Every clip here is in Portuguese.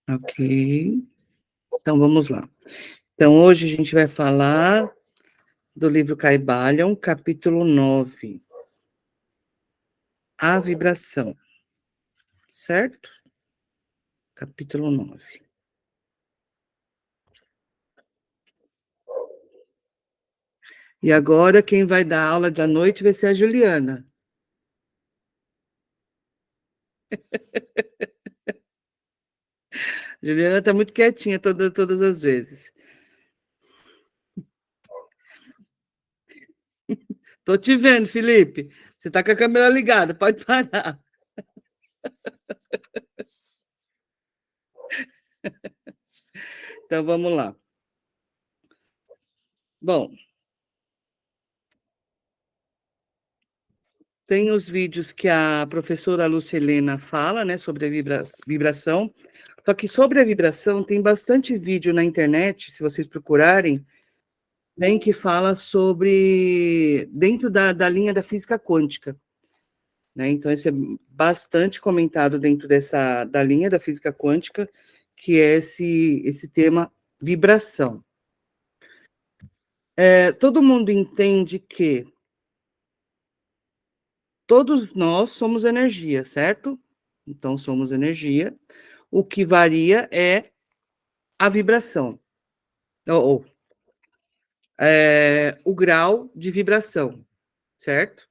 Ok. Então, vamos lá. Então, hoje a gente vai falar do livro Kybalion, capítulo 9, A Vibração, certo? Capítulo 9. E agora, quem vai dar aula da noite vai ser a Juliana. A Juliana está muito quietinha todas as vezes. Tô te vendo, Felipe. Você está com a câmera ligada, pode parar. Então, vamos lá. Bom, tem os vídeos que a professora Lucilena fala, né, sobre a vibração. Só que sobre a vibração tem bastante vídeo na internet, se vocês procurarem, tem que fala sobre dentro da linha da física quântica, né? Então, esse é bastante comentado dentro da linha da física quântica, que é esse tema vibração. Todo mundo entende que todos nós somos energia, certo? Então, somos energia. O que varia é a vibração, o grau de vibração, certo?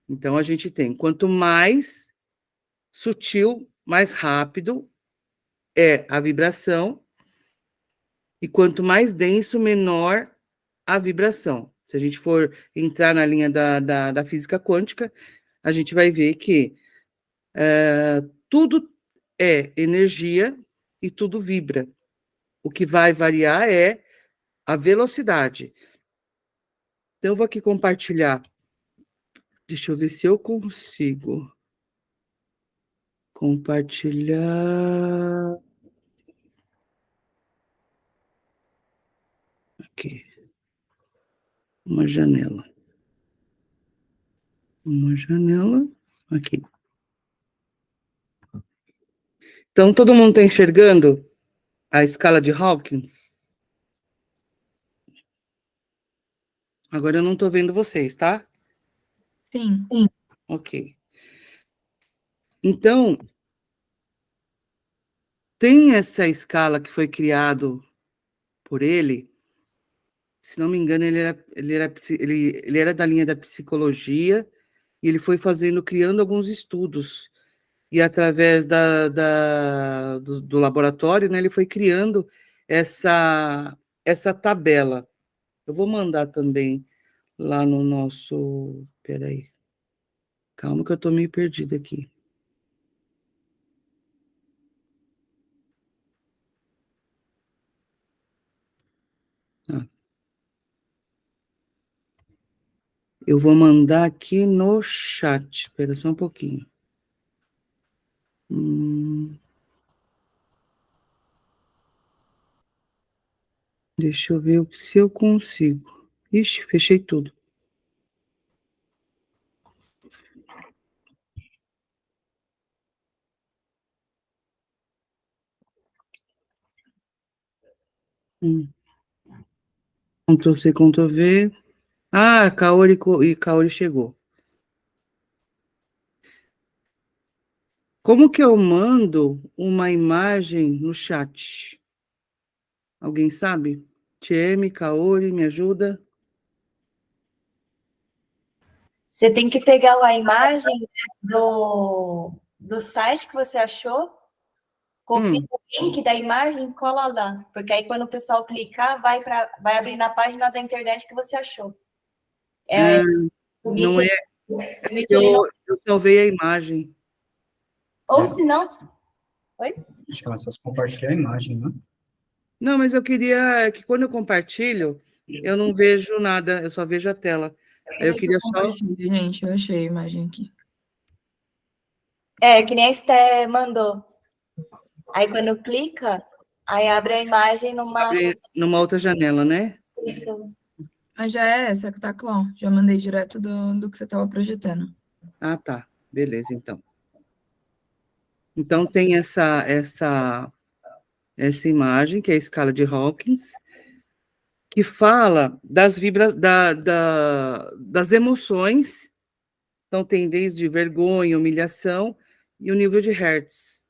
Então, a gente tem, quanto mais sutil, mais rápido é a vibração, e quanto mais denso, menor a vibração. Se a gente for entrar na linha da física quântica, a gente vai ver que tudo é energia e tudo vibra. O que vai variar é a velocidade. Então, eu vou aqui compartilhar. Deixa eu ver se eu consigo compartilhar. Aqui. Uma janela. Uma janela. Aqui. Então, todo mundo está enxergando a escala de Hawkins? Agora eu não estou vendo vocês, tá? Sim. Ok. Então, tem essa escala que foi criado por ele. Se não me engano, ele era da linha da psicologia e ele foi criando alguns estudos. E através do laboratório, né, ele foi criando essa tabela. Eu vou mandar também lá no nosso. Peraí. Calma que eu estou meio perdida aqui. Ah. Eu vou mandar aqui no chat. Espera só um pouquinho. Deixa eu ver se eu consigo. Ixi, fechei tudo. Ctrl+C, Ctrl+V. Ah, Kaori chegou. Como que eu mando uma imagem no chat? Alguém sabe? TM, Kaori, me ajuda? Você tem que pegar a imagem do site que você achou, copia o link da imagem e cola lá. Porque aí quando o pessoal clicar, vai abrir na página da internet que você achou. O Meet, Não é. o Meet ele não... Eu salvei a imagem. Ou se não... Oi? Acho que é mais fácil compartilhar a imagem, né? Não, mas eu queria que quando eu compartilho, eu não vejo nada, eu só vejo a tela. Aí eu queria só. Gente, eu achei a imagem aqui. Que nem a Esté mandou. Aí quando clica, aí abre a imagem numa outra janela, né? Isso. Mas já é essa que tá claro. Já mandei direto do que você estava projetando. Ah, tá. Beleza, então. Então tem essa imagem, que é a escala de Hawkins, que fala das das emoções. Então, tem desde vergonha, humilhação e o nível de Hertz.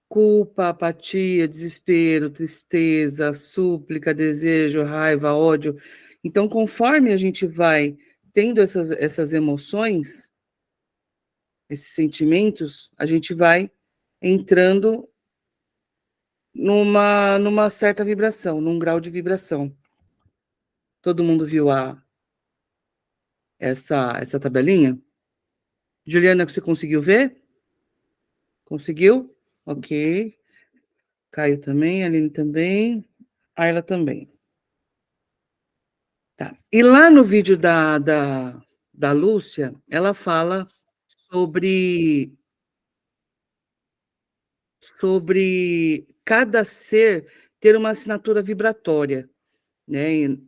Culpa, apatia, desespero, tristeza, súplica, desejo, raiva, ódio. Então, conforme a gente vai tendo essas emoções, esses sentimentos, a gente vai entrando numa certa vibração, num grau de vibração. Todo mundo viu essa tabelinha? Juliana, você conseguiu ver? Conseguiu? Ok. Caio também, Aline também, Ayla também. Tá. E lá no vídeo da Lúcia, ela fala sobre cada ser ter uma assinatura vibratória, né? E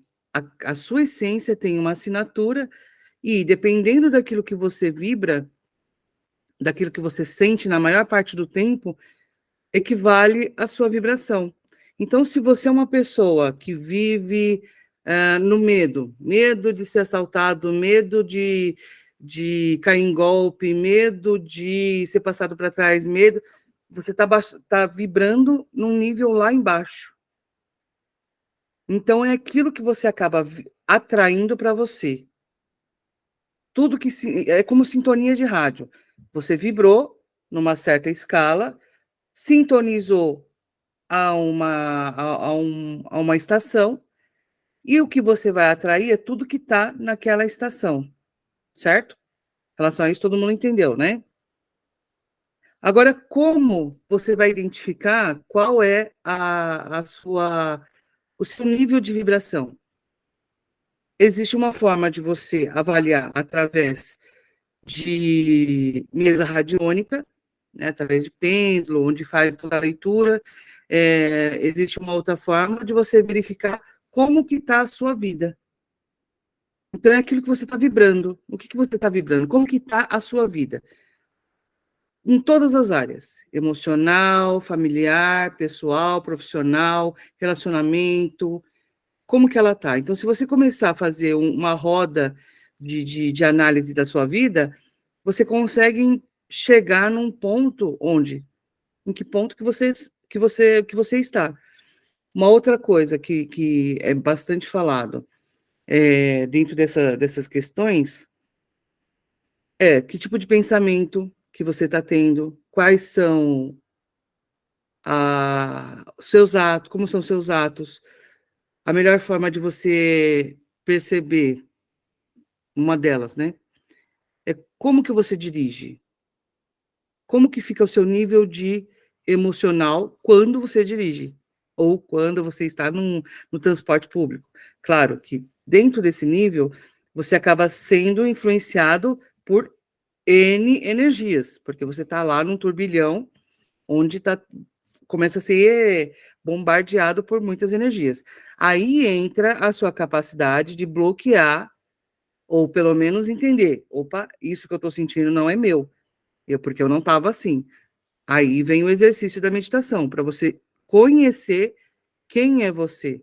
a sua essência tem uma assinatura e, dependendo daquilo que você vibra, daquilo que você sente na maior parte do tempo, equivale à sua vibração. Então, se você é uma pessoa que vive no medo de ser assaltado, medo de cair em golpe, medo de ser passado para trás, medo, você tá vibrando num nível lá embaixo. Então, é aquilo que você acaba atraindo para você. Tudo que é como sintonia de rádio. Você vibrou numa certa escala, sintonizou a uma estação, e o que você vai atrair é tudo que está naquela estação, certo? Em relação a isso, todo mundo entendeu, né? Agora, como você vai identificar qual é o seu nível de vibração? Existe uma forma de você avaliar através de mesa radiônica, né, através de pêndulo, onde faz toda a leitura. Existe uma outra forma de você verificar como que está a sua vida. Então, é aquilo que você está vibrando. O que você está vibrando? Como que está a sua vida? Em todas as áreas. Emocional, familiar, pessoal, profissional, relacionamento. Como que ela está? Então, se você começar a fazer uma roda de análise da sua vida, você consegue chegar num ponto em que ponto que você está. Uma outra coisa que é bastante falado dentro dessas questões é que tipo de pensamento que você está tendo, quais são os seus atos, como são os seus atos. A melhor forma de você perceber, uma delas, né, é como que você dirige. Como que fica o seu nível de emocional quando você dirige, ou quando você está no transporte público. Claro que dentro desse nível, você acaba sendo influenciado por N energias, porque você está lá num turbilhão, onde começa a ser bombardeado por muitas energias. Aí entra a sua capacidade de bloquear, ou pelo menos entender, opa, isso que eu estou sentindo não é meu, porque eu não estava assim. Aí vem o exercício da meditação, para você conhecer quem é você.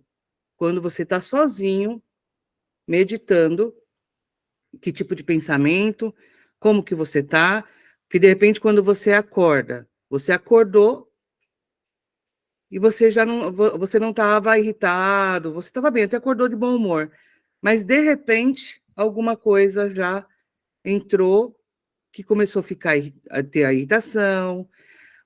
Quando você está sozinho, meditando, que tipo de pensamento, como que você está, que de repente quando você acorda, você acordou e você não estava irritado, você estava bem, até acordou de bom humor, mas de repente alguma coisa já entrou que começou a ter a irritação.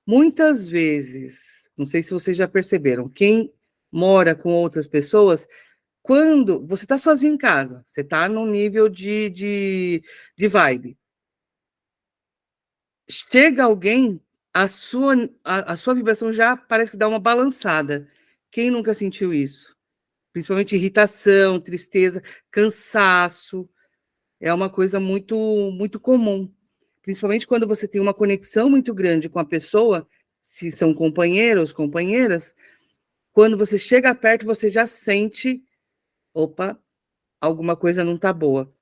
Muitas vezes, não sei se vocês já perceberam, quem mora com outras pessoas, quando você está sozinho em casa, você está num nível de vibe, chega alguém, a sua vibração já parece que dá uma balançada. Quem nunca sentiu isso? Principalmente irritação, tristeza, cansaço, é uma coisa muito, muito comum. Principalmente quando você tem uma conexão muito grande com a pessoa, se são companheiros, companheiras, quando você chega perto, você já sente, opa, alguma coisa não está boa.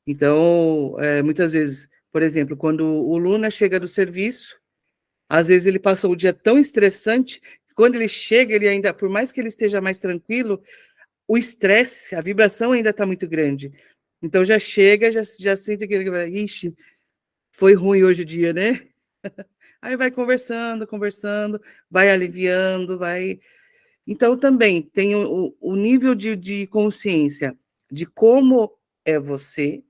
Então, muitas vezes, por exemplo, quando o Luna chega do serviço, Às vezes ele passou o dia tão estressante, que quando ele chega, ele ainda, por mais que ele esteja mais tranquilo, o estresse, a vibração ainda está muito grande. Então já chega, já sente que ele vai, ixi, foi ruim hoje o dia, né? Aí vai conversando, vai aliviando, vai. Então também tem o nível de consciência de como é você,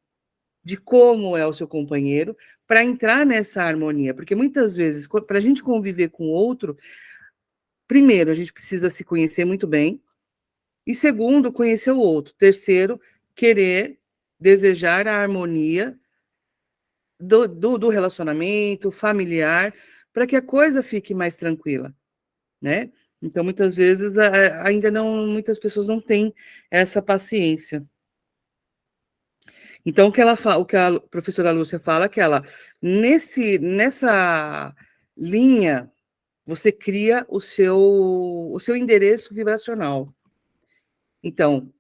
de como é o seu companheiro, para entrar nessa harmonia. Porque muitas vezes, para a gente conviver com o outro, primeiro, a gente precisa se conhecer muito bem, e segundo, conhecer o outro. Terceiro, querer, desejar a harmonia do relacionamento familiar, para que a coisa fique mais tranquila, né? Então, muitas vezes, ainda não, muitas pessoas não têm essa paciência. Então, o que a professora Lúcia fala é que nessa linha, você cria o seu endereço vibracional. Então,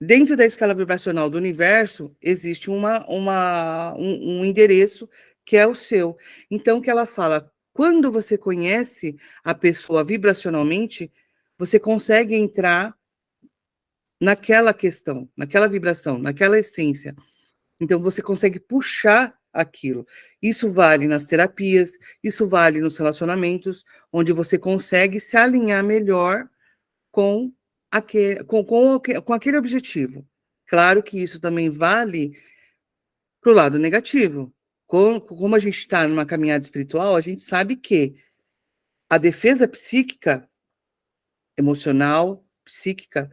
dentro da escala vibracional do universo, existe um endereço que é o seu. Então, o que ela fala, quando você conhece a pessoa vibracionalmente, você consegue entrar naquela questão, naquela vibração, naquela essência. Então, você consegue puxar aquilo. Isso vale nas terapias, isso vale nos relacionamentos, onde você consegue se alinhar melhor com aquele objetivo. Claro que isso também vale para o lado negativo. Como a gente está numa caminhada espiritual, a gente sabe que a defesa psíquica, emocional, psíquica,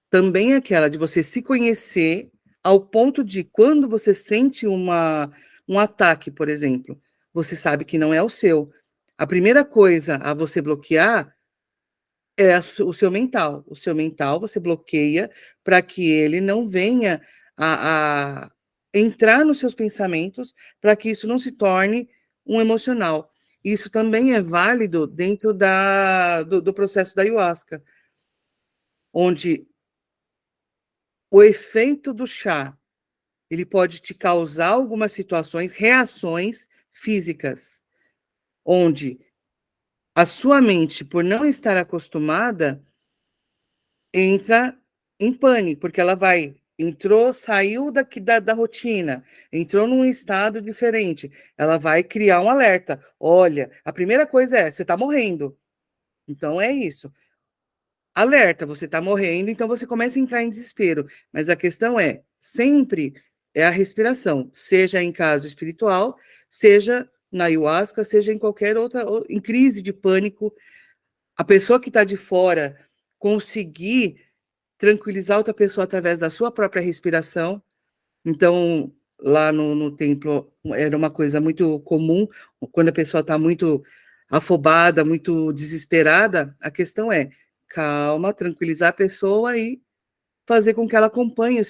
também é aquela de você se conhecer ao ponto de, quando você sente um ataque, por exemplo, você sabe que não é o seu. A primeira coisa a você bloquear é o seu mental. O seu mental você bloqueia para que ele não venha a entrar nos seus pensamentos, para que isso não se torne um emocional. Isso também é válido dentro do processo da ayahuasca, onde o efeito do chá, ele pode te causar algumas situações, reações físicas, onde a sua mente, por não estar acostumada, entra em pânico, porque ela saiu da rotina, entrou num estado diferente, ela vai criar um alerta. Olha, a primeira coisa é, você está morrendo. Então é isso. Alerta, você está morrendo, então você começa a entrar em desespero. Mas a questão é, sempre é a respiração, seja em caso espiritual, seja na ayahuasca, seja em qualquer outra, em crise de pânico, a pessoa que está de fora conseguir tranquilizar outra pessoa através da sua própria respiração. Então, lá no templo, era uma coisa muito comum, quando a pessoa está muito afobada, muito desesperada, a questão é, calma, tranquilizar a pessoa e fazer com que ela acompanhe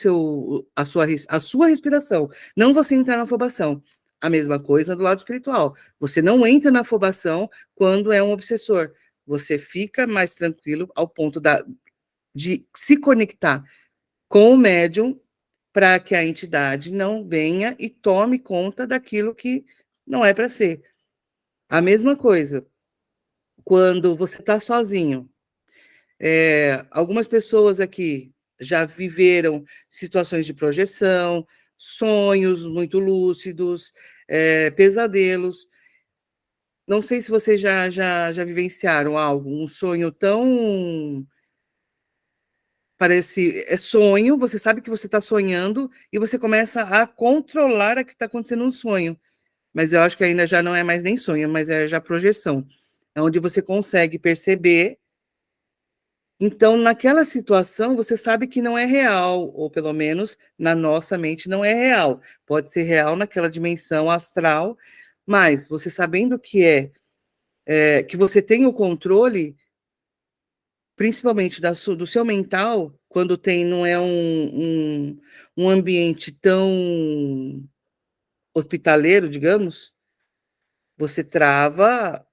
a sua respiração. Não você entrar na afobação. A mesma coisa do lado espiritual. Você não entra na afobação quando é um obsessor. Você fica mais tranquilo ao ponto de se conectar com o médium para que a entidade não venha e tome conta daquilo que não é para ser. A mesma coisa, quando você está sozinho. Algumas pessoas aqui já viveram situações de projeção, sonhos muito lúcidos, pesadelos. Não sei se vocês já vivenciaram algo, um sonho tão. Parece, é sonho, você sabe que você está sonhando e você começa a controlar o que está acontecendo no sonho. Mas eu acho que ainda já não é mais nem sonho, mas é já projeção. É onde você consegue perceber. Então, naquela situação, você sabe que não é real, ou pelo menos na nossa mente não é real. Pode ser real naquela dimensão astral, mas você sabendo que que você tem o controle, principalmente do seu mental, quando não é um ambiente tão hospitaleiro, digamos, você trava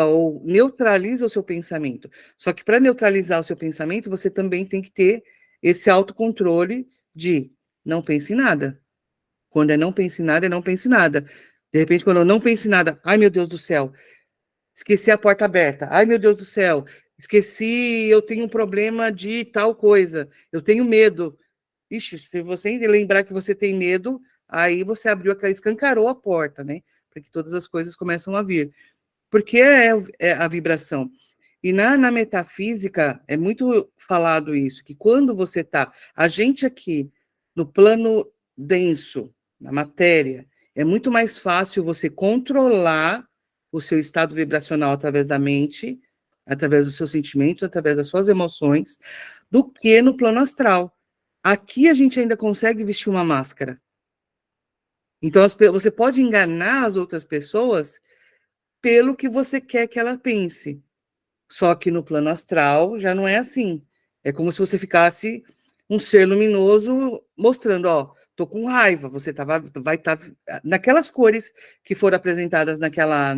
ou neutraliza o seu pensamento. Só que para neutralizar o seu pensamento, você também tem que ter esse autocontrole de não pense em nada. Quando é não pense em nada, é não pense em nada. De repente, quando eu não penso em nada, ai meu Deus do céu, esqueci a porta aberta, ai meu Deus do céu, esqueci, eu tenho um problema de tal coisa, eu tenho medo. Ixi, se você lembrar que você tem medo, aí você escancarou a porta, né? Para que todas as coisas começam a vir. Porque é a vibração. E na metafísica é muito falado isso, que quando você está, a gente aqui, no plano denso, na matéria, é muito mais fácil você controlar o seu estado vibracional através da mente, através do seu sentimento, através das suas emoções, do que no plano astral. Aqui a gente ainda consegue vestir uma máscara. Então, você pode enganar as outras pessoas pelo que você quer que ela pense. Só que no plano astral já não é assim. É como se você ficasse um ser luminoso mostrando, ó, tô com raiva, você vai estar naquelas cores que foram apresentadas naquela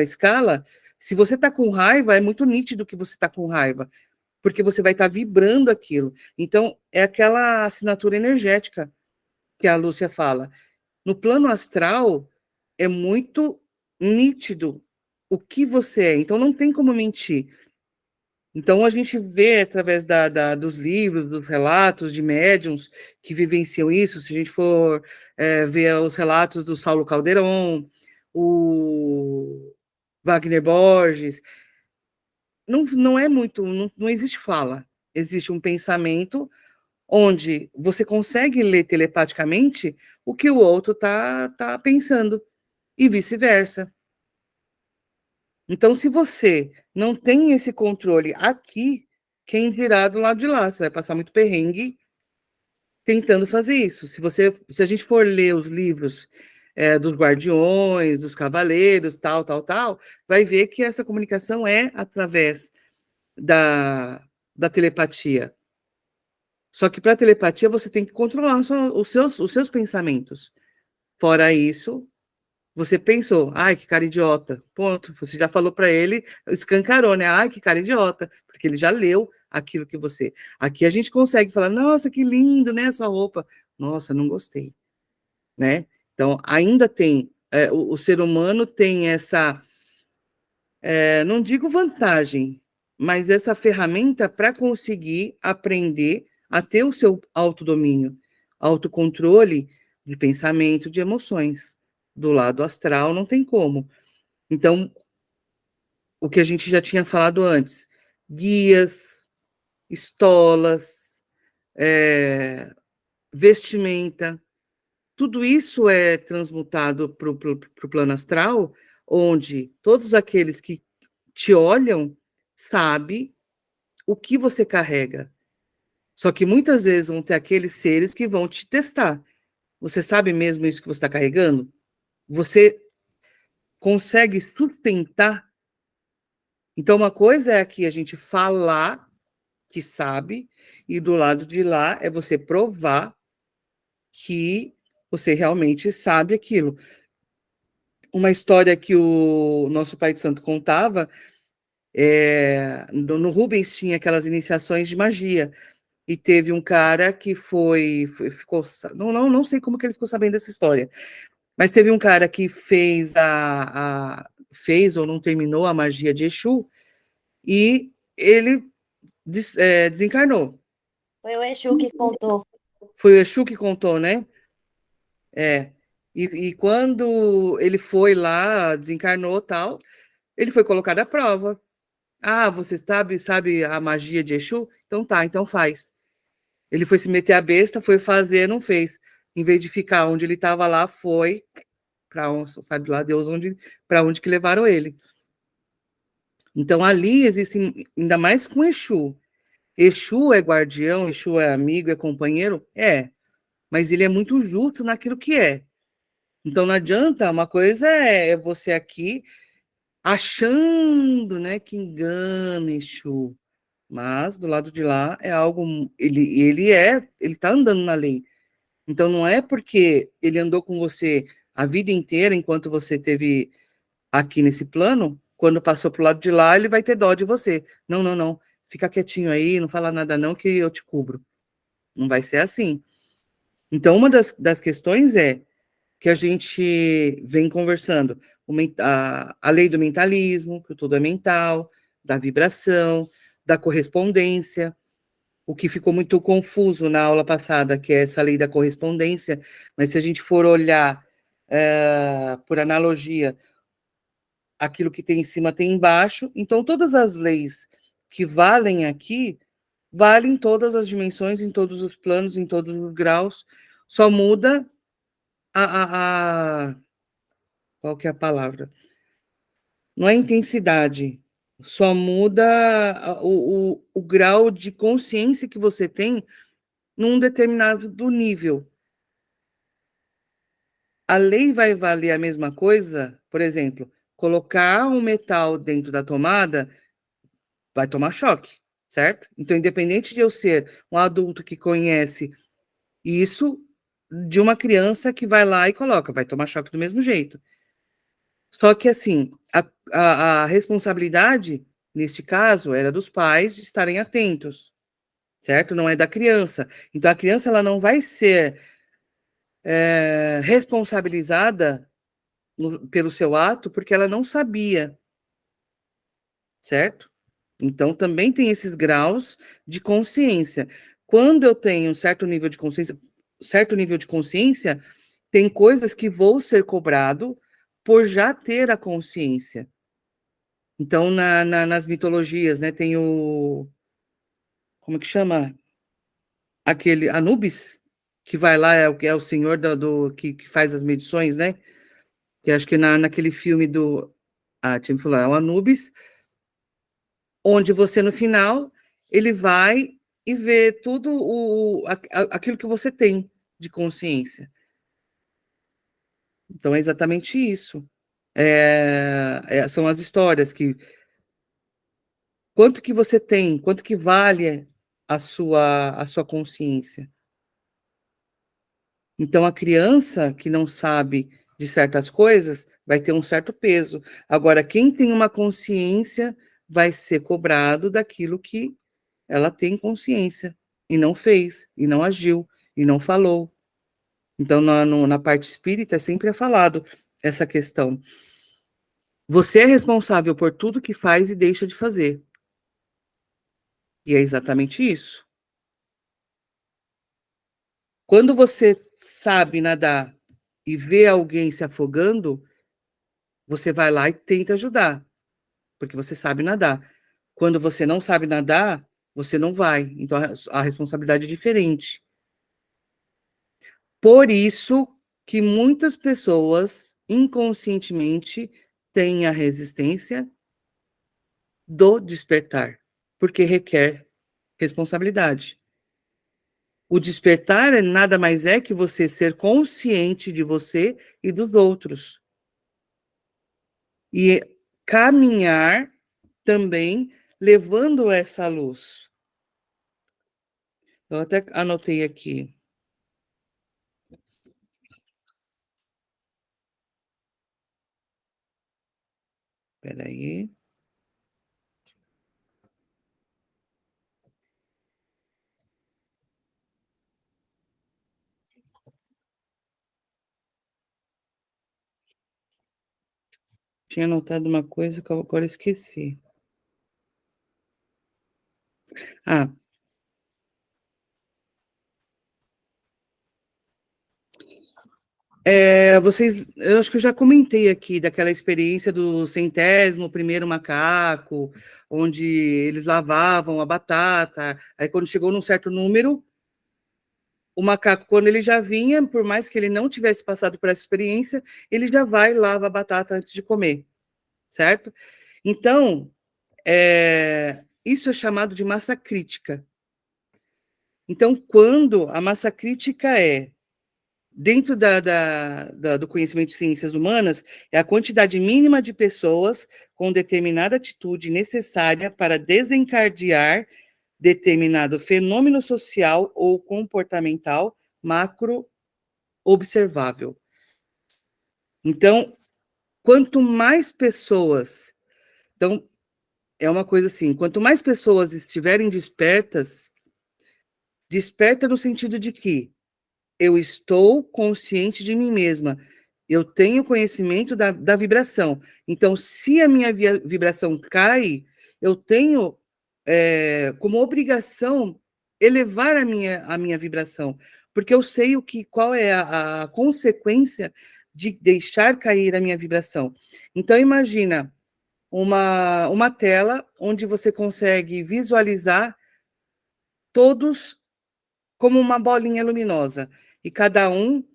escala. Se você tá com raiva, é muito nítido que você tá com raiva, porque você vai estar vibrando aquilo. Então, é aquela assinatura energética que a Lúcia fala. No plano astral, é muito nítido o que você é, então não tem como mentir. Então a gente vê através dos livros, dos relatos de médiuns que vivenciam isso, se a gente for ver os relatos do Saulo Calderon, o Wagner Borges, não é muito, não existe fala, existe um pensamento onde você consegue ler telepaticamente o que o outro tá pensando, e vice-versa. Então, se você não tem esse controle aqui, quem dirá do lado de lá? Você vai passar muito perrengue tentando fazer isso. Se a gente for ler os livros dos guardiões, dos cavaleiros, tal, vai ver que essa comunicação é através da telepatia. Só que para a telepatia você tem que controlar os seus pensamentos. Fora isso, você pensou, ai, que cara idiota. Ponto. Você já falou para ele, escancarou, né? Ai, que cara idiota. Porque ele já leu aquilo que você. Aqui a gente consegue falar, nossa, que lindo, né? Sua roupa. Nossa, não gostei. Né? Então, ainda tem. O ser humano tem essa. Não digo vantagem, mas essa ferramenta para conseguir aprender a ter o seu autodomínio, autocontrole de pensamento, de emoções. Do lado astral não tem como. Então, o que a gente já tinha falado antes, guias, estolas, vestimenta, tudo isso é transmutado para o plano astral, onde todos aqueles que te olham sabem o que você carrega. Só que muitas vezes vão ter aqueles seres que vão te testar. Você sabe mesmo isso que você está carregando? Você consegue sustentar? Então, uma coisa é aqui a gente falar que sabe, e do lado de lá é você provar que você realmente sabe aquilo. Uma história que o nosso pai de santo contava, no Rubens tinha aquelas iniciações de magia, e teve um cara que ficou, não sei como que ele ficou sabendo dessa história, mas teve um cara que fez ou não terminou a magia de Exu, e ele desencarnou. Foi o Exu que contou. Foi o Exu que contou, né? E quando ele foi lá, desencarnou tal, ele foi colocado à prova. Ah, você sabe a magia de Exu? Então tá, então faz. Ele foi se meter a besta, foi fazer, não fez. Em vez de ficar onde ele estava lá, foi para onde, sabe lá Deus para onde que levaram ele. Então ali existe, ainda mais com Exu. Exu é guardião, Exu é amigo, é companheiro? Mas ele é muito justo naquilo que é. Então não adianta, uma coisa é você aqui achando, né, que engana Exu, mas do lado de lá é algo, ele está andando na lei. Então não é porque ele andou com você a vida inteira enquanto você esteve aqui nesse plano, quando passou para o lado de lá, ele vai ter dó de você. Não. Fica quietinho aí, não fala nada não que eu te cubro. Não vai ser assim. Então uma das questões é que a gente vem conversando. A lei do mentalismo, que tudo é mental, da vibração, da correspondência, o que ficou muito confuso na aula passada, que é essa lei da correspondência, mas se a gente for olhar por analogia, aquilo que tem em cima tem embaixo, então todas as leis que valem aqui, valem em todas as dimensões, em todos os planos, em todos os graus, só muda qual que é a palavra? Não é intensidade, só muda o grau de consciência que você tem num determinado nível. A lei vai valer a mesma coisa, por exemplo, colocar um metal dentro da tomada vai tomar choque, certo? Então, independente de eu ser um adulto que conhece isso, de uma criança que vai lá e coloca, vai tomar choque do mesmo jeito. Só que, assim, a responsabilidade, neste caso, era dos pais de estarem atentos, certo? Não é da criança. Então, a criança ela não vai ser responsabilizada pelo seu ato porque ela não sabia, certo? Então, também tem esses graus de consciência. Quando eu tenho um certo nível de consciência, tem coisas que vou ser cobrado por já ter a consciência. Então, nas mitologias, né, tem o... Como que chama? Aquele Anubis, que vai lá, é o senhor que faz as medições, né? Que acho que naquele filme do... tinha que falar, é o Anubis, onde você, no final, ele vai e vê tudo aquilo que você tem de consciência. Então, é exatamente isso. São as histórias que... Quanto que você tem? Quanto que vale a sua consciência? Então, a criança que não sabe de certas coisas vai ter um certo peso. Agora, quem tem uma consciência vai ser cobrado daquilo que ela tem consciência e não fez, e não agiu, e não falou. Então, na parte espírita, sempre é falado essa questão. Você é responsável por tudo que faz e deixa de fazer. E é exatamente isso. Quando você sabe nadar e vê alguém se afogando, você vai lá e tenta ajudar, porque você sabe nadar. Quando você não sabe nadar, você não vai. Então, a responsabilidade é diferente. Por isso que muitas pessoas, inconscientemente, têm a resistência do despertar, porque requer responsabilidade. O despertar nada mais é que você ser consciente de você e dos outros. E caminhar também levando essa luz. Eu até anotei aqui. Espera aí. Tinha anotado uma coisa que eu agora esqueci. Eu acho que eu já comentei aqui daquela experiência do 100º macaco, onde eles lavavam a batata, aí quando chegou num certo número, o macaco, quando ele já vinha, por mais que ele não tivesse passado por essa experiência, ele já vai e lava a batata antes de comer, certo? Então, isso é chamado de massa crítica. Então, quando a massa crítica dentro do conhecimento de ciências humanas, é a quantidade mínima de pessoas com determinada atitude necessária para desencadear determinado fenômeno social ou comportamental macro observável. Então, quanto mais pessoas... Então, é uma coisa assim, quanto mais pessoas estiverem despertas, desperta no sentido de que eu estou consciente de mim mesma. Eu tenho conhecimento da vibração. Então, se a minha vibração cai, eu tenho como obrigação elevar a minha vibração, porque eu sei qual é a consequência de deixar cair a minha vibração. Então, imagina uma tela onde você consegue visualizar todos como uma bolinha luminosa, e cada um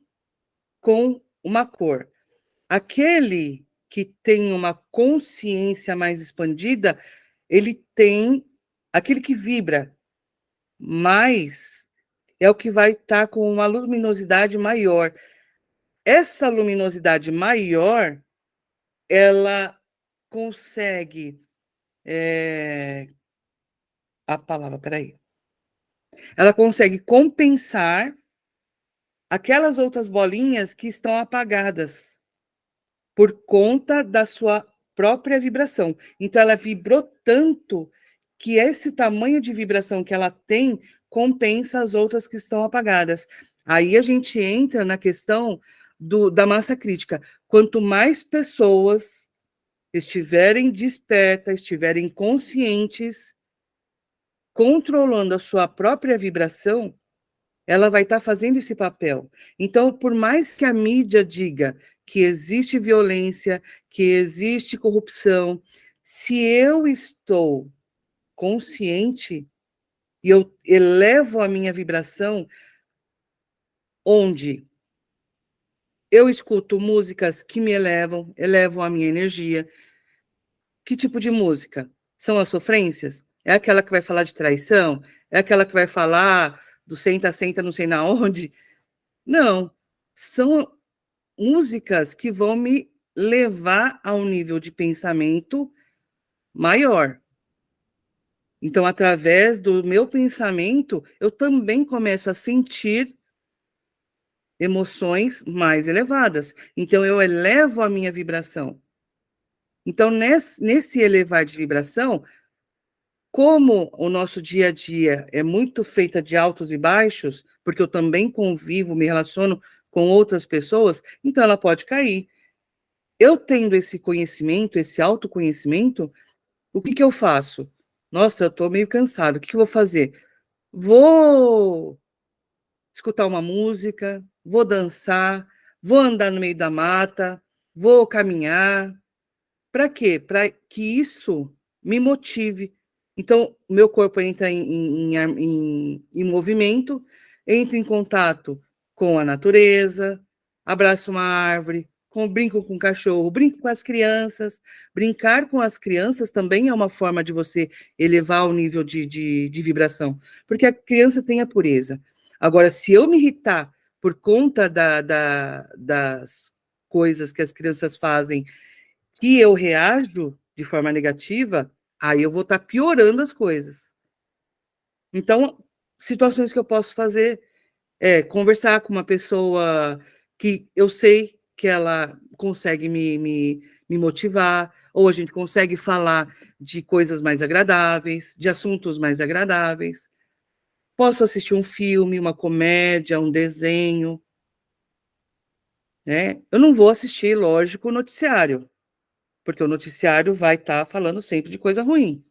com uma cor. Aquele que tem uma consciência mais expandida, ele tem aquele que vibra mais, é o que vai estar com uma luminosidade maior. Essa luminosidade maior, ela consegue a palavra, peraí. Ela consegue compensar aquelas outras bolinhas que estão apagadas por conta da sua própria vibração. Então, ela vibrou tanto que esse tamanho de vibração que ela tem compensa as outras que estão apagadas. Aí a gente entra na questão da massa crítica. Quanto mais pessoas estiverem despertas, estiverem conscientes, controlando a sua própria vibração, ela vai estar fazendo esse papel. Então, por mais que a mídia diga que existe violência, que existe corrupção, se eu estou consciente e eu elevo a minha vibração, onde eu escuto músicas que me elevam a minha energia. Que tipo de música? São as sofrências? É aquela que vai falar de traição? É aquela que vai falar do senta, senta, não sei na onde? Não, são músicas que vão me levar a um nível de pensamento maior. Então, através do meu pensamento, eu também começo a sentir emoções mais elevadas. Então, eu elevo a minha vibração. Então, nesse elevar de vibração, como o nosso dia a dia é muito feita de altos e baixos, porque eu também convivo, me relaciono com outras pessoas, então ela pode cair. Eu tendo esse conhecimento, esse autoconhecimento, o que eu faço? Nossa, eu estou meio cansado, o que eu vou fazer? Vou escutar uma música, vou dançar, vou andar no meio da mata, vou caminhar. Para quê? Para que isso me motive. Então, meu corpo entra em movimento, entra em contato com a natureza, abraço uma árvore, brinco com o cachorro, brinco com as crianças. Brincar com as crianças também é uma forma de você elevar o nível de vibração, porque a criança tem a pureza. Agora, se eu me irritar por conta das coisas que as crianças fazem, que eu reajo de forma negativa, aí eu vou estar piorando as coisas. Então, situações que eu posso fazer é conversar com uma pessoa que eu sei que ela consegue me motivar, ou a gente consegue falar de coisas mais agradáveis, de assuntos mais agradáveis. Posso assistir um filme, uma comédia, um desenho, né? Eu não vou assistir, lógico, o noticiário, porque o noticiário vai estar falando sempre de coisa ruim.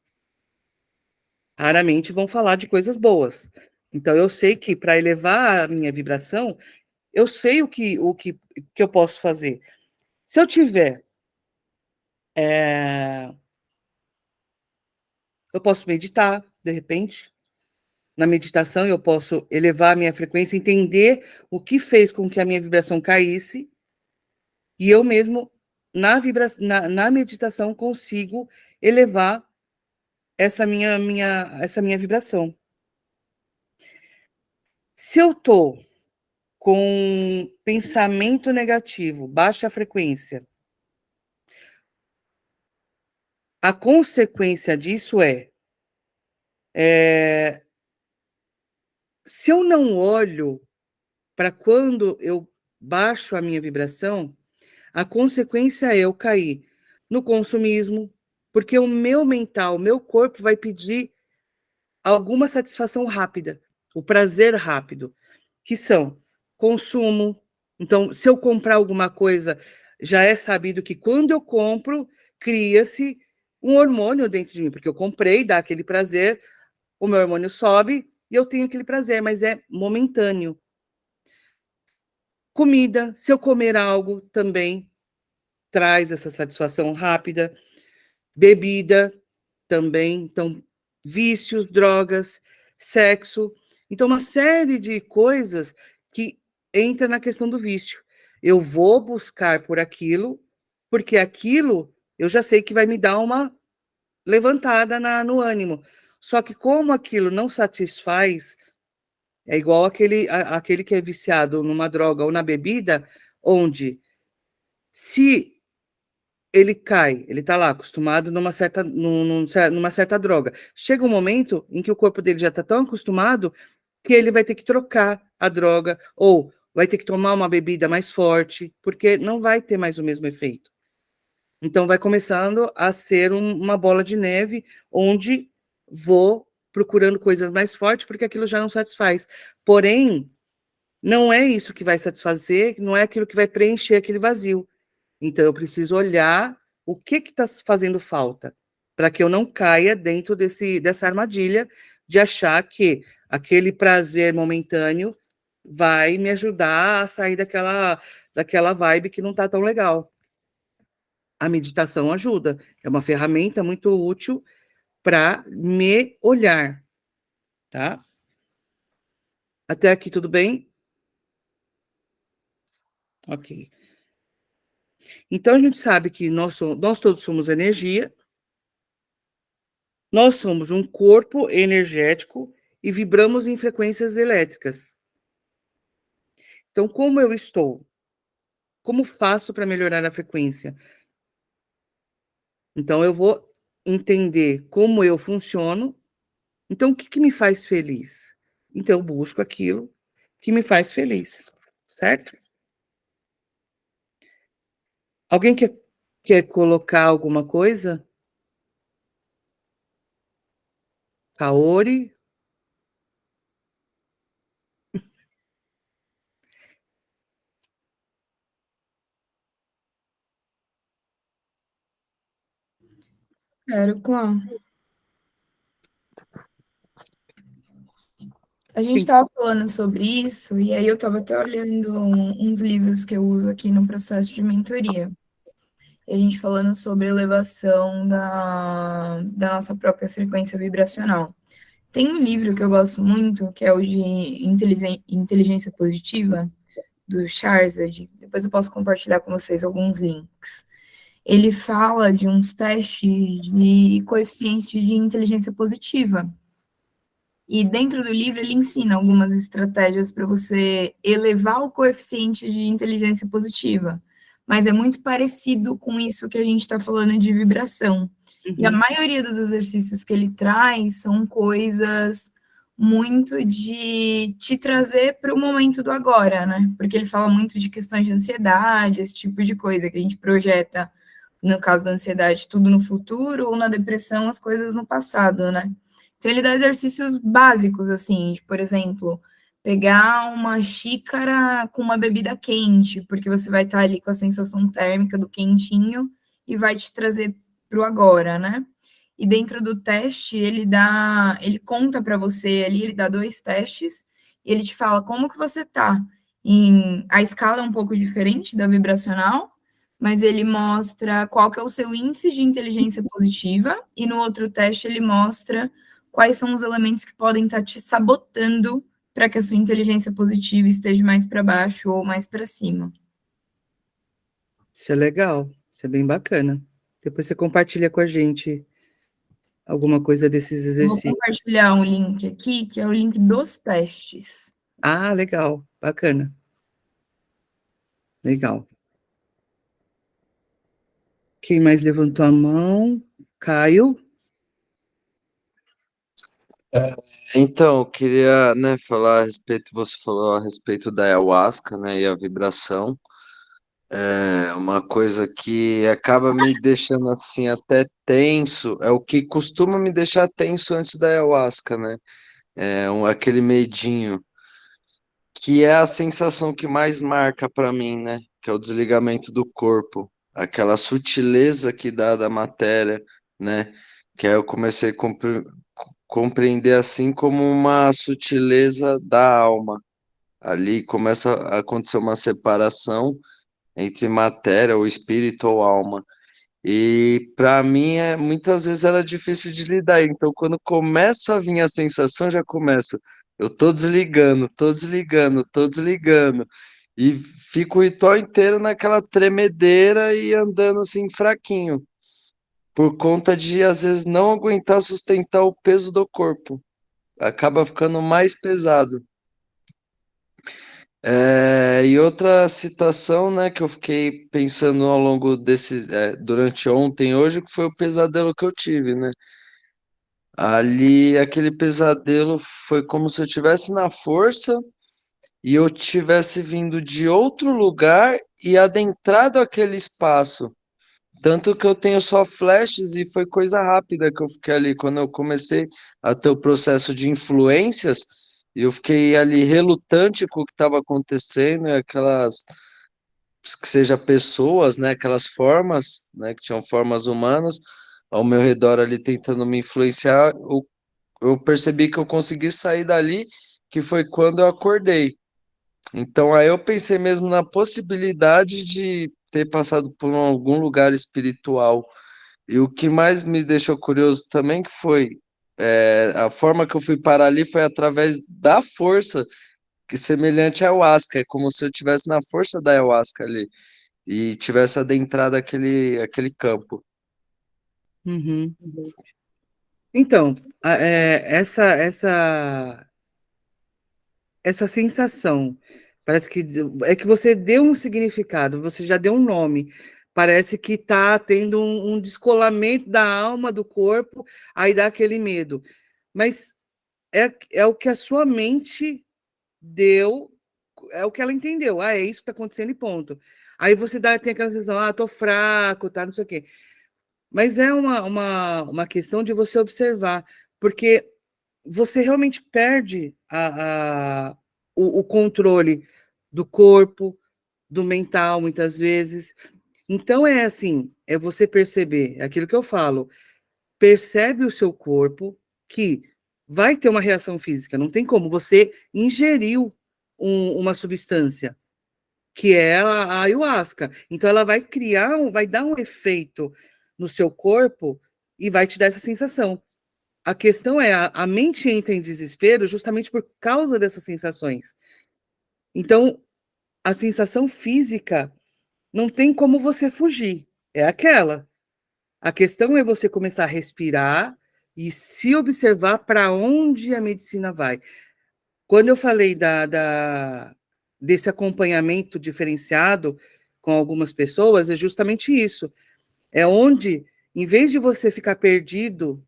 Raramente vão falar de coisas boas. Então, eu sei que para elevar a minha vibração, eu sei o que eu posso fazer. Se eu tiver, eu posso meditar, de repente. Na meditação, eu posso elevar a minha frequência, entender o que fez com que a minha vibração caísse, e eu mesmo, na meditação, consigo elevar essa minha vibração. Se eu estou com pensamento negativo, baixa frequência, a consequência disso se eu não olho para quando eu baixo a minha vibração, a consequência é eu cair no consumismo, porque o meu mental, o meu corpo vai pedir alguma satisfação rápida, o prazer rápido, que são consumo. Então, se eu comprar alguma coisa, já é sabido que quando eu compro, cria-se um hormônio dentro de mim, porque eu comprei, dá aquele prazer, o meu hormônio sobe e eu tenho aquele prazer, mas é momentâneo. Comida, se eu comer algo, também traz essa satisfação rápida. Bebida também, então, vícios, drogas, sexo. Então, uma série de coisas que entra na questão do vício. Eu vou buscar por aquilo, porque aquilo eu já sei que vai me dar uma levantada no ânimo. Só que como aquilo não satisfaz, é igual aquele que é viciado numa droga ou na bebida, onde se ele cai, ele está lá acostumado numa certa droga. Chega um momento em que o corpo dele já está tão acostumado que ele vai ter que trocar a droga ou vai ter que tomar uma bebida mais forte, porque não vai ter mais o mesmo efeito. Então vai começando a ser uma bola de neve onde vou procurando coisas mais fortes porque aquilo já não satisfaz. Porém, não é isso que vai satisfazer, não é aquilo que vai preencher aquele vazio. Então, eu preciso olhar o que está fazendo falta, para que eu não caia dentro dessa armadilha de achar que aquele prazer momentâneo vai me ajudar a sair daquela vibe que não está tão legal. A meditação ajuda, é uma ferramenta muito útil para me olhar, tá? Até aqui tudo bem? Ok. Então, a gente sabe que nós todos somos energia, nós somos um corpo energético e vibramos em frequências elétricas. Então, como eu estou? Como faço para melhorar a frequência? Então, eu vou entender como eu funciono. Então, o que me faz feliz? Então, eu busco aquilo que me faz feliz, certo? Alguém quer colocar alguma coisa? Kaori? Quero, Clã. A gente Sim. estava falando sobre isso, e aí eu estava até olhando uns livros que eu uso aqui no processo de mentoria. E a gente falando sobre elevação da nossa própria frequência vibracional. Tem um livro que eu gosto muito, que é o de Inteligência Positiva, do Charzad. Depois eu posso compartilhar com vocês alguns links. Ele fala de uns testes de coeficientes de inteligência positiva. E dentro do livro ele ensina algumas estratégias para você elevar o coeficiente de inteligência positiva. Mas é muito parecido com isso que a gente está falando de vibração. E a maioria dos exercícios que ele traz são coisas muito de te trazer para o momento do agora, né? Porque ele fala muito de questões de ansiedade, esse tipo de coisa que a gente projeta, no caso da ansiedade, tudo no futuro, ou na depressão, as coisas no passado, né? Então, ele dá exercícios básicos, assim, de, por exemplo, pegar uma xícara com uma bebida quente, porque você vai estar ali com a sensação térmica do quentinho e vai te trazer para o agora, né? E dentro do teste, ele conta para você ali, ele dá 2 testes, e ele te fala como que você tá. A escala é um pouco diferente da vibracional, mas ele mostra qual que é o seu índice de inteligência positiva, e no outro teste ele mostra quais são os elementos que podem estar te sabotando para que a sua inteligência positiva esteja mais para baixo ou mais para cima. Isso é legal, isso é bem bacana. Depois você compartilha com a gente alguma coisa desses Eu vou exercícios. compartilhar um link aqui, que é o link dos testes. Ah, legal, bacana. Legal. Quem mais levantou a mão? Caio? Então, eu queria, né, falar a respeito, você falou a respeito da ayahuasca, né, e a vibração. É uma coisa que acaba me deixando assim até tenso, é o que costuma me deixar tenso antes da ayahuasca, né? Aquele medinho que é a sensação que mais marca para mim, né? Que é o desligamento do corpo, aquela sutileza que dá da matéria, né? Que aí eu comecei a compreender assim como uma sutileza da alma. Ali começa a acontecer uma separação entre matéria, ou espírito ou alma. E para mim, muitas vezes era difícil de lidar. Então, quando começa a vir a sensação, já começa. Eu tô desligando, tô desligando, tô desligando. E fico o ritual inteiro naquela tremedeira e andando assim fraquinho, por conta de às vezes não aguentar sustentar o peso do corpo. Acaba ficando mais pesado. E outra situação, né, que eu fiquei pensando ao longo durante ontem e hoje, que foi o pesadelo que eu tive, né? Ali, aquele pesadelo foi como se eu estivesse na força e eu tivesse vindo de outro lugar e adentrado aquele espaço. Tanto que eu tenho só flashes e foi coisa rápida que eu fiquei ali. Quando eu comecei a ter o processo de influências, eu fiquei ali relutante com o que estava acontecendo, e aquelas, que seja pessoas, né, aquelas formas, né, que tinham formas humanas ao meu redor ali tentando me influenciar, eu percebi que eu consegui sair dali, que foi quando eu acordei. Então aí eu pensei mesmo na possibilidade de ter passado por algum lugar espiritual. E o que mais me deixou curioso também que foi a forma que eu fui parar ali foi através da força, que semelhante à ayahuasca, é como se eu estivesse na força da ayahuasca ali e tivesse adentrado aquele campo. Uhum. Então, essa sensação, parece que é que você deu um significado, você já deu um nome. Parece que está tendo um descolamento da alma, do corpo, aí dá aquele medo. Mas é o que a sua mente deu, é o que ela entendeu. Ah, é isso que está acontecendo e ponto. Aí você tem aquela sensação, tô fraco, tá, não sei o quê. Mas é uma questão de você observar, porque você realmente perde o controle do corpo, do mental, muitas vezes. Então, é assim, é você perceber, é aquilo que eu falo, percebe o seu corpo que vai ter uma reação física, não tem como, você ingeriu uma substância, que é a ayahuasca. Então, ela vai vai dar um efeito no seu corpo e vai te dar essa sensação. A questão é, a mente entra em desespero justamente por causa dessas sensações. Então, a sensação física não tem como você fugir, é aquela. A questão é você começar a respirar e se observar para onde a medicina vai. Quando eu falei desse acompanhamento diferenciado com algumas pessoas, é justamente isso. É onde, em vez de você ficar perdido,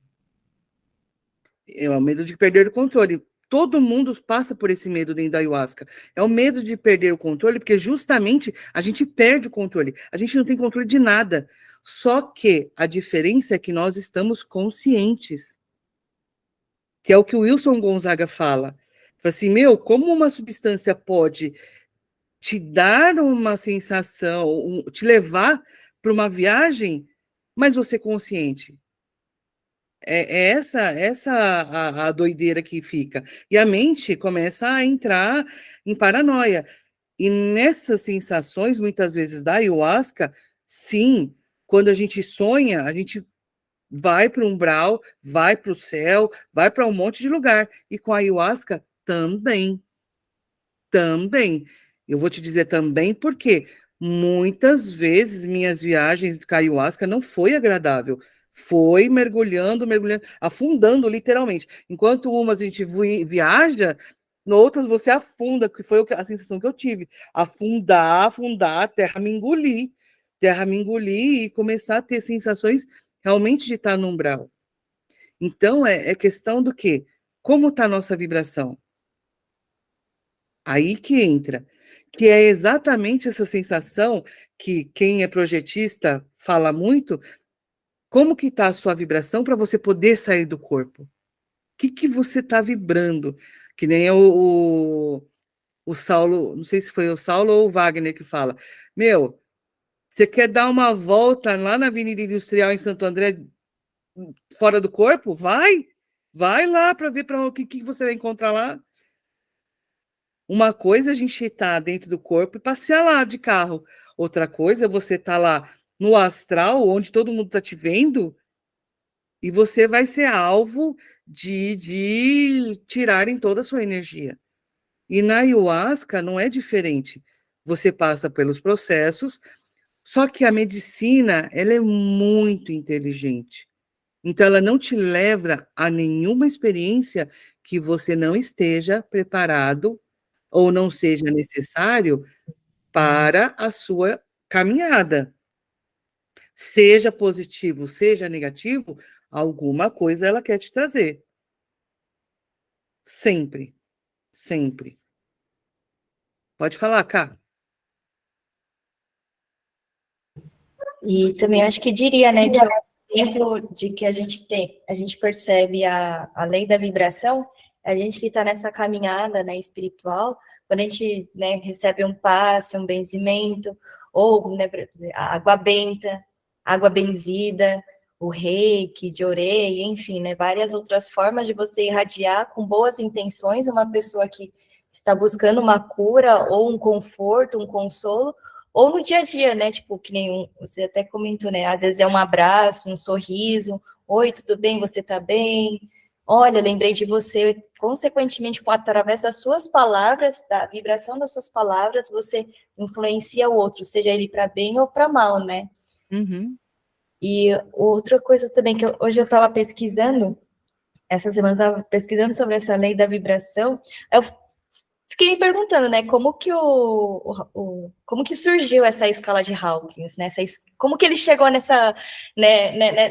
é o medo de perder o controle. Todo mundo passa por esse medo dentro da ayahuasca. É o medo de perder o controle, porque justamente a gente perde o controle. A gente não tem controle de nada. Só que a diferença é que nós estamos conscientes. Que é o que o Wilson Gonzaga fala. Fala assim, como uma substância pode te dar uma sensação, te levar para uma viagem, mas você consciente. É essa a doideira que fica. E a mente começa a entrar em paranoia. E nessas sensações, muitas vezes, da ayahuasca, sim, quando a gente sonha, a gente vai para o umbral, vai para o céu, vai para um monte de lugar. E com a ayahuasca, também. Também. Eu vou te dizer também porque muitas vezes minhas viagens com a ayahuasca não foi agradável. Foi mergulhando, mergulhando, afundando literalmente. Enquanto umas a gente viaja, outras você afunda, que foi a sensação que eu tive. Afundar, afundar, terra me engolir e começar a ter sensações realmente de estar no umbral. Então, é questão do quê? Como está a nossa vibração? Aí que entra, que é exatamente essa sensação que quem é projetista fala muito, como que está a sua vibração para você poder sair do corpo? O que você está vibrando? Que nem o Saulo, não sei se foi o Saulo ou o Wagner que fala, meu, você quer dar uma volta lá na Avenida Industrial em Santo André, fora do corpo? Vai lá para ver para o que você vai encontrar lá. Uma coisa é a gente estar dentro do corpo e passear lá de carro. Outra coisa é você estar lá no astral, onde todo mundo está te vendo, e você vai ser alvo de tirarem toda a sua energia. E na ayahuasca não é diferente. Você passa pelos processos, só que a medicina, ela é muito inteligente. Então, ela não te leva a nenhuma experiência que você não esteja preparado ou não seja necessário para a sua caminhada. Seja positivo, seja negativo, alguma coisa ela quer te trazer. Sempre, sempre. Pode falar, Cá. E também acho que diria, né, que é um exemplo de que a gente percebe a lei da vibração, a gente que está nessa caminhada, né, espiritual, quando a gente, né, recebe um passe, um benzimento, ou, né, a água benta, água benzida, o reiki, de orei, enfim, né, várias outras formas de você irradiar com boas intenções uma pessoa que está buscando uma cura, ou um conforto, um consolo, ou no dia a dia, né? Tipo, que nem você até comentou, né? Às vezes é um abraço, um sorriso. Oi, tudo bem? Você tá bem? Olha, lembrei de você. Consequentemente, através das suas palavras, da vibração das suas palavras, você influencia o outro, seja ele para bem ou para mal, né? Uhum. E outra coisa também que hoje eu estava pesquisando, essa semana eu estava pesquisando sobre essa lei da vibração, eu fiquei me perguntando, né, como que como que surgiu essa escala de Hawkins, né, como que ele chegou nessa, né,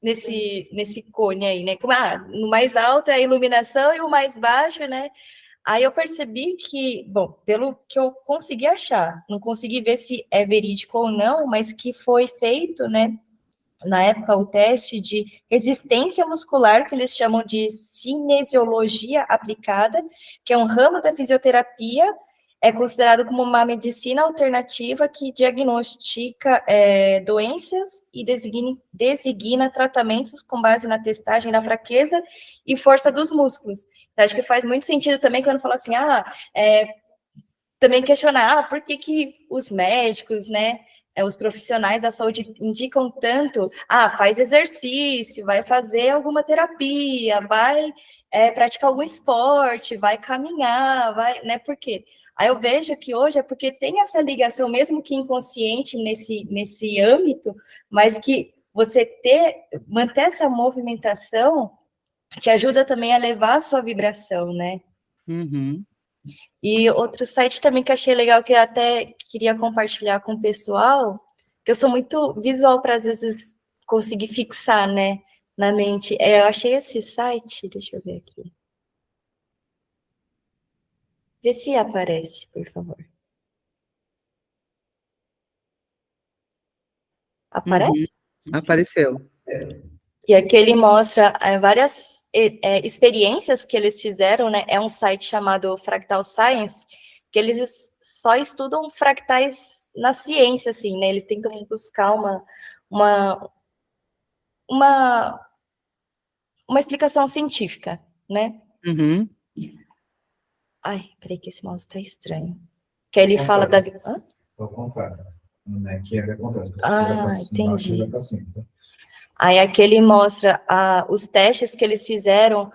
nesse cone aí, né, como, no mais alto é a iluminação e o mais baixo, né, aí eu percebi que, bom, pelo que eu consegui achar, não consegui ver se é verídico ou não, mas que foi feito, né, na época, o teste de resistência muscular, que eles chamam de cinesiologia aplicada, que é um ramo da fisioterapia, é considerado como uma medicina alternativa que diagnostica doenças e designa tratamentos com base na testagem da fraqueza e força dos músculos. Então, acho que faz muito sentido também quando fala assim, também questionar por que os médicos, né, os profissionais da saúde indicam tanto, faz exercício, vai fazer alguma terapia, vai praticar algum esporte, vai caminhar, vai, né, por quê? Aí eu vejo que hoje é porque tem essa ligação, mesmo que inconsciente nesse âmbito, mas que você manter essa movimentação te ajuda também a levar a sua vibração, né? Uhum. E outro site também que eu achei legal, que eu até queria compartilhar com o pessoal, que eu sou muito visual para, às vezes, conseguir fixar, né, na mente. Eu achei esse site, deixa eu ver aqui. Vê se aparece, por favor. Aparece? Uhum. Apareceu. E aqui ele mostra várias experiências que eles fizeram, né? É um site chamado Fractal Science, que eles só estudam fractais na ciência, assim, né? Eles tentam buscar uma explicação científica, né? Uhum. Ai, peraí que esse mouse tá estranho. Que ele fala da... Hã? Ao contrário. Não é que é ao contrário. Entendi. Aí aqui ele mostra os testes que eles fizeram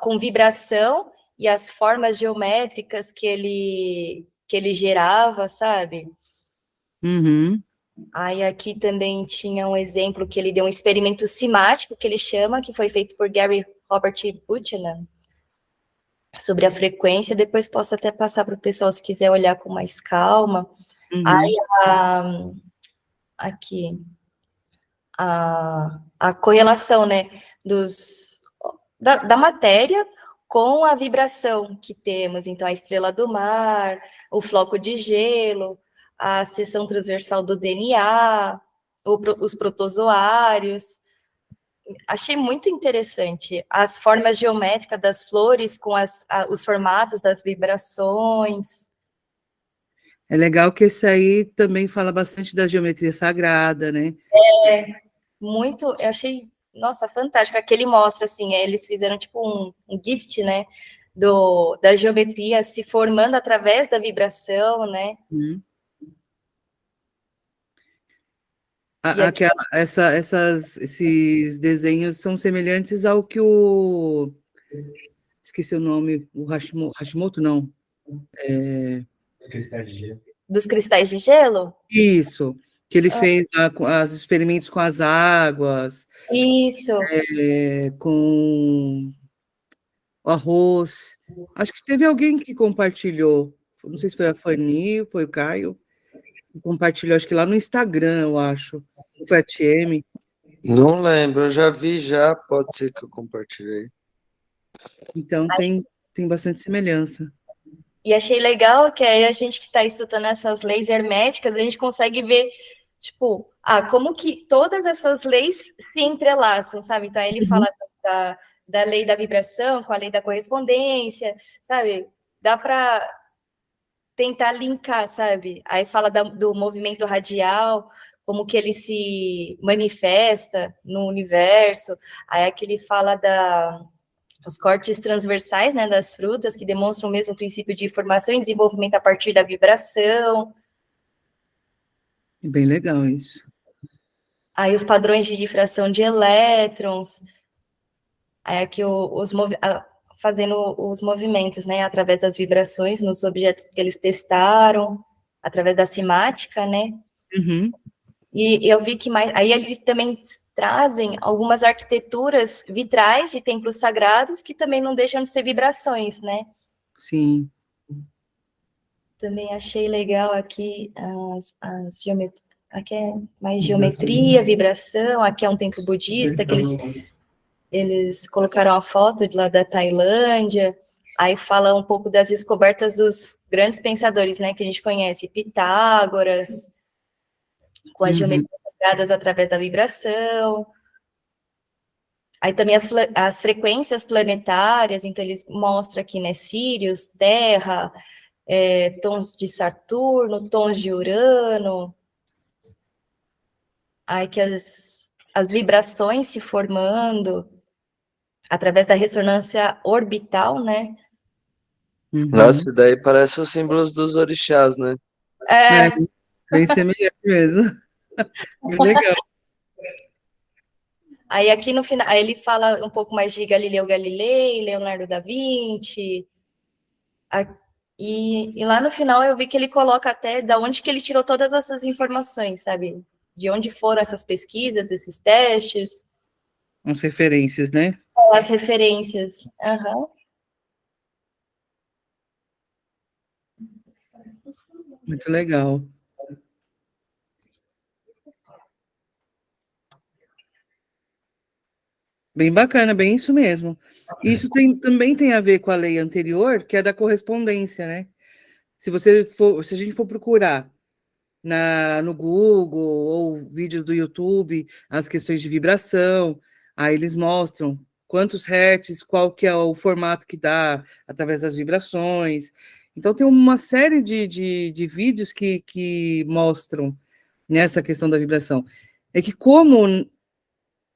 com vibração e as formas geométricas que ele gerava, sabe? Uhum. Aí aqui também tinha um exemplo que ele deu um experimento simático, que ele chama, que foi feito por Gary Robert Buchanan, sobre a frequência. Depois posso até passar para o pessoal, se quiser olhar com mais calma. Uhum. Aí, aqui, a correlação, né, da matéria com a vibração que temos. Então, a estrela do mar, o floco de gelo, a seção transversal do DNA, os protozoários. achei muito interessante as formas geométricas das flores com os formatos das vibrações. É legal que esse aí também fala bastante da geometria sagrada, né? Muito, eu achei, nossa, fantástico. Aquele mostra, assim, eles fizeram tipo um gift, né, da geometria se formando através da vibração, né? Uhum. E aqui, Esses desenhos são semelhantes ao que esqueci o nome, o Hashimoto, não. Os cristais de gelo. dos cristais de gelo? Isso, que ele fez os experimentos com as águas, Isso. com o arroz. Acho que teve alguém que compartilhou. Não sei se foi a Fanny, foi o Caio, que compartilhou, acho que lá no Instagram, eu acho. Foi a TM. Não lembro, eu já vi já, pode ser que eu compartilhei. Então tem bastante semelhança. E achei legal que aí a gente que está estudando essas leis herméticas, a gente consegue ver, tipo, como que todas essas leis se entrelaçam, sabe? Então, ele fala da lei da vibração com a lei da correspondência, sabe? Dá para tentar linkar, sabe? Aí fala do movimento radial, como que ele se manifesta no universo. Aí aqui ele fala os cortes transversais, né, das frutas, que demonstram o mesmo princípio de formação e desenvolvimento a partir da vibração. É bem legal isso. Aí os padrões de difração de elétrons. Aí aqui fazendo os movimentos, né, através das vibrações nos objetos que eles testaram, através da cimática, né? Uhum. E eu vi que aí eles também trazem algumas arquiteturas vitrais de templos sagrados que também não deixam de ser vibrações, né? Sim. Também achei legal aqui as geometrias. Aqui é mais geometria, vibração. Aqui é um templo budista que eles colocaram a foto de lá da Tailândia. Aí fala um pouco das descobertas dos grandes pensadores, né, que a gente conhece, Pitágoras, com as geometrias sagradas através da vibração. Aí também as frequências planetárias, então eles mostram aqui, né, Sírius, Terra, tons de Saturno, tons de Urano. Aí que as vibrações se formando através da ressonância orbital, né? Nossa, daí parece os símbolos dos orixás, né? Bem semelhante mesmo. Bem legal. Aí aqui no final, aí ele fala um pouco mais de Galileu Galilei, Leonardo da Vinci. E lá no final eu vi que ele coloca até da onde que ele tirou todas essas informações, sabe? De onde foram essas pesquisas, esses testes. As referências, né? As referências. Uhum. Muito legal. Bem bacana, bem isso mesmo. Isso também tem a ver com a lei anterior, que é da correspondência, né? Se a gente for procurar no Google ou vídeo do YouTube as questões de vibração, aí eles mostram quantos hertz, qual que é o formato que dá através das vibrações. Então tem uma série de vídeos que mostram nessa questão da vibração. É que como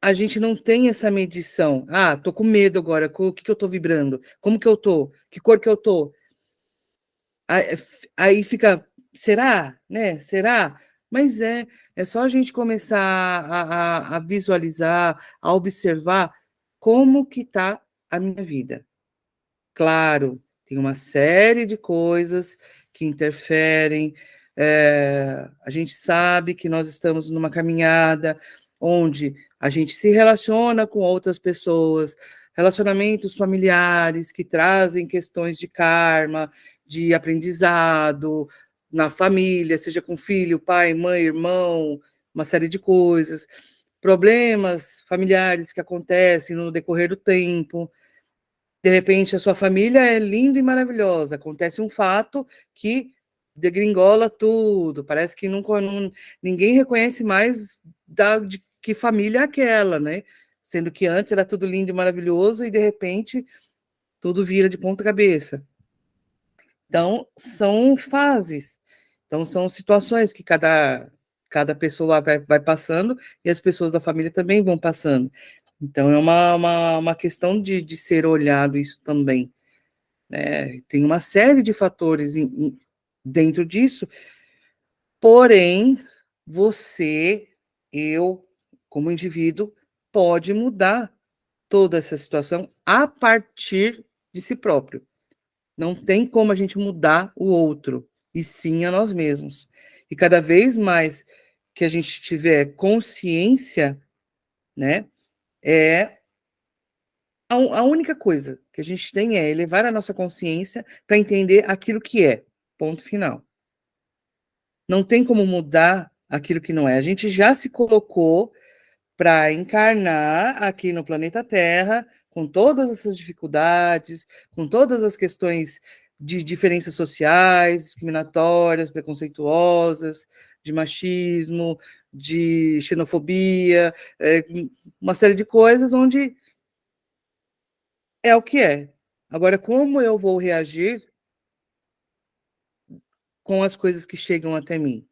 a gente não tem essa medição. Tô com medo agora, o que eu tô vibrando? Como que eu tô? Que cor que eu tô? Aí fica, será? Né? Será? Mas é só a gente começar a visualizar, a observar como que tá a minha vida. Claro, tem uma série de coisas que interferem, a gente sabe que nós estamos numa caminhada onde a gente se relaciona com outras pessoas, relacionamentos familiares que trazem questões de karma, de aprendizado na família, seja com filho, pai, mãe, irmão, uma série de coisas, problemas familiares que acontecem no decorrer do tempo. De repente, a sua família é linda e maravilhosa, acontece um fato que degringola tudo, parece que ninguém reconhece mais de que família é aquela, né? sendo que antes era tudo lindo e maravilhoso e, de repente, tudo vira de ponta cabeça. Então, são fases. Então, são situações que cada pessoa vai passando e as pessoas da família também vão passando. Então, é uma questão de ser olhado isso também, né? Tem uma série de fatores dentro disso, porém, eu, como indivíduo, pode mudar toda essa situação a partir de si próprio. Não tem como a gente mudar o outro, e sim a nós mesmos. E cada vez mais que a gente tiver consciência, né, a única coisa que a gente tem é elevar a nossa consciência para entender aquilo que é, ponto final. Não tem como mudar aquilo que não é. A gente já se colocou para encarnar aqui no planeta Terra, com todas essas dificuldades, com todas as questões de diferenças sociais, discriminatórias, preconceituosas, de machismo, de xenofobia, uma série de coisas onde é o que é. Agora, como eu vou reagir com as coisas que chegam até mim?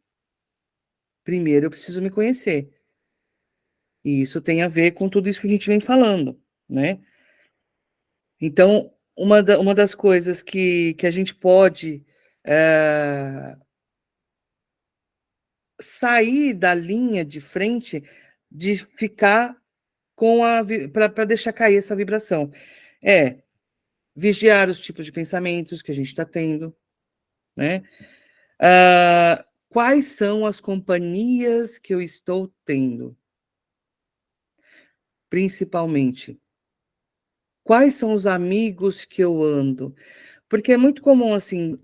Primeiro, eu preciso me conhecer. E isso tem a ver com tudo isso que a gente vem falando, né? Então, uma das coisas que a gente pode sair da linha de frente, de ficar para deixar cair essa vibração, é vigiar os tipos de pensamentos que a gente está tendo, né? Quais são as companhias que eu estou tendo? Principalmente. Quais são os amigos que eu ando? Porque é muito comum, assim,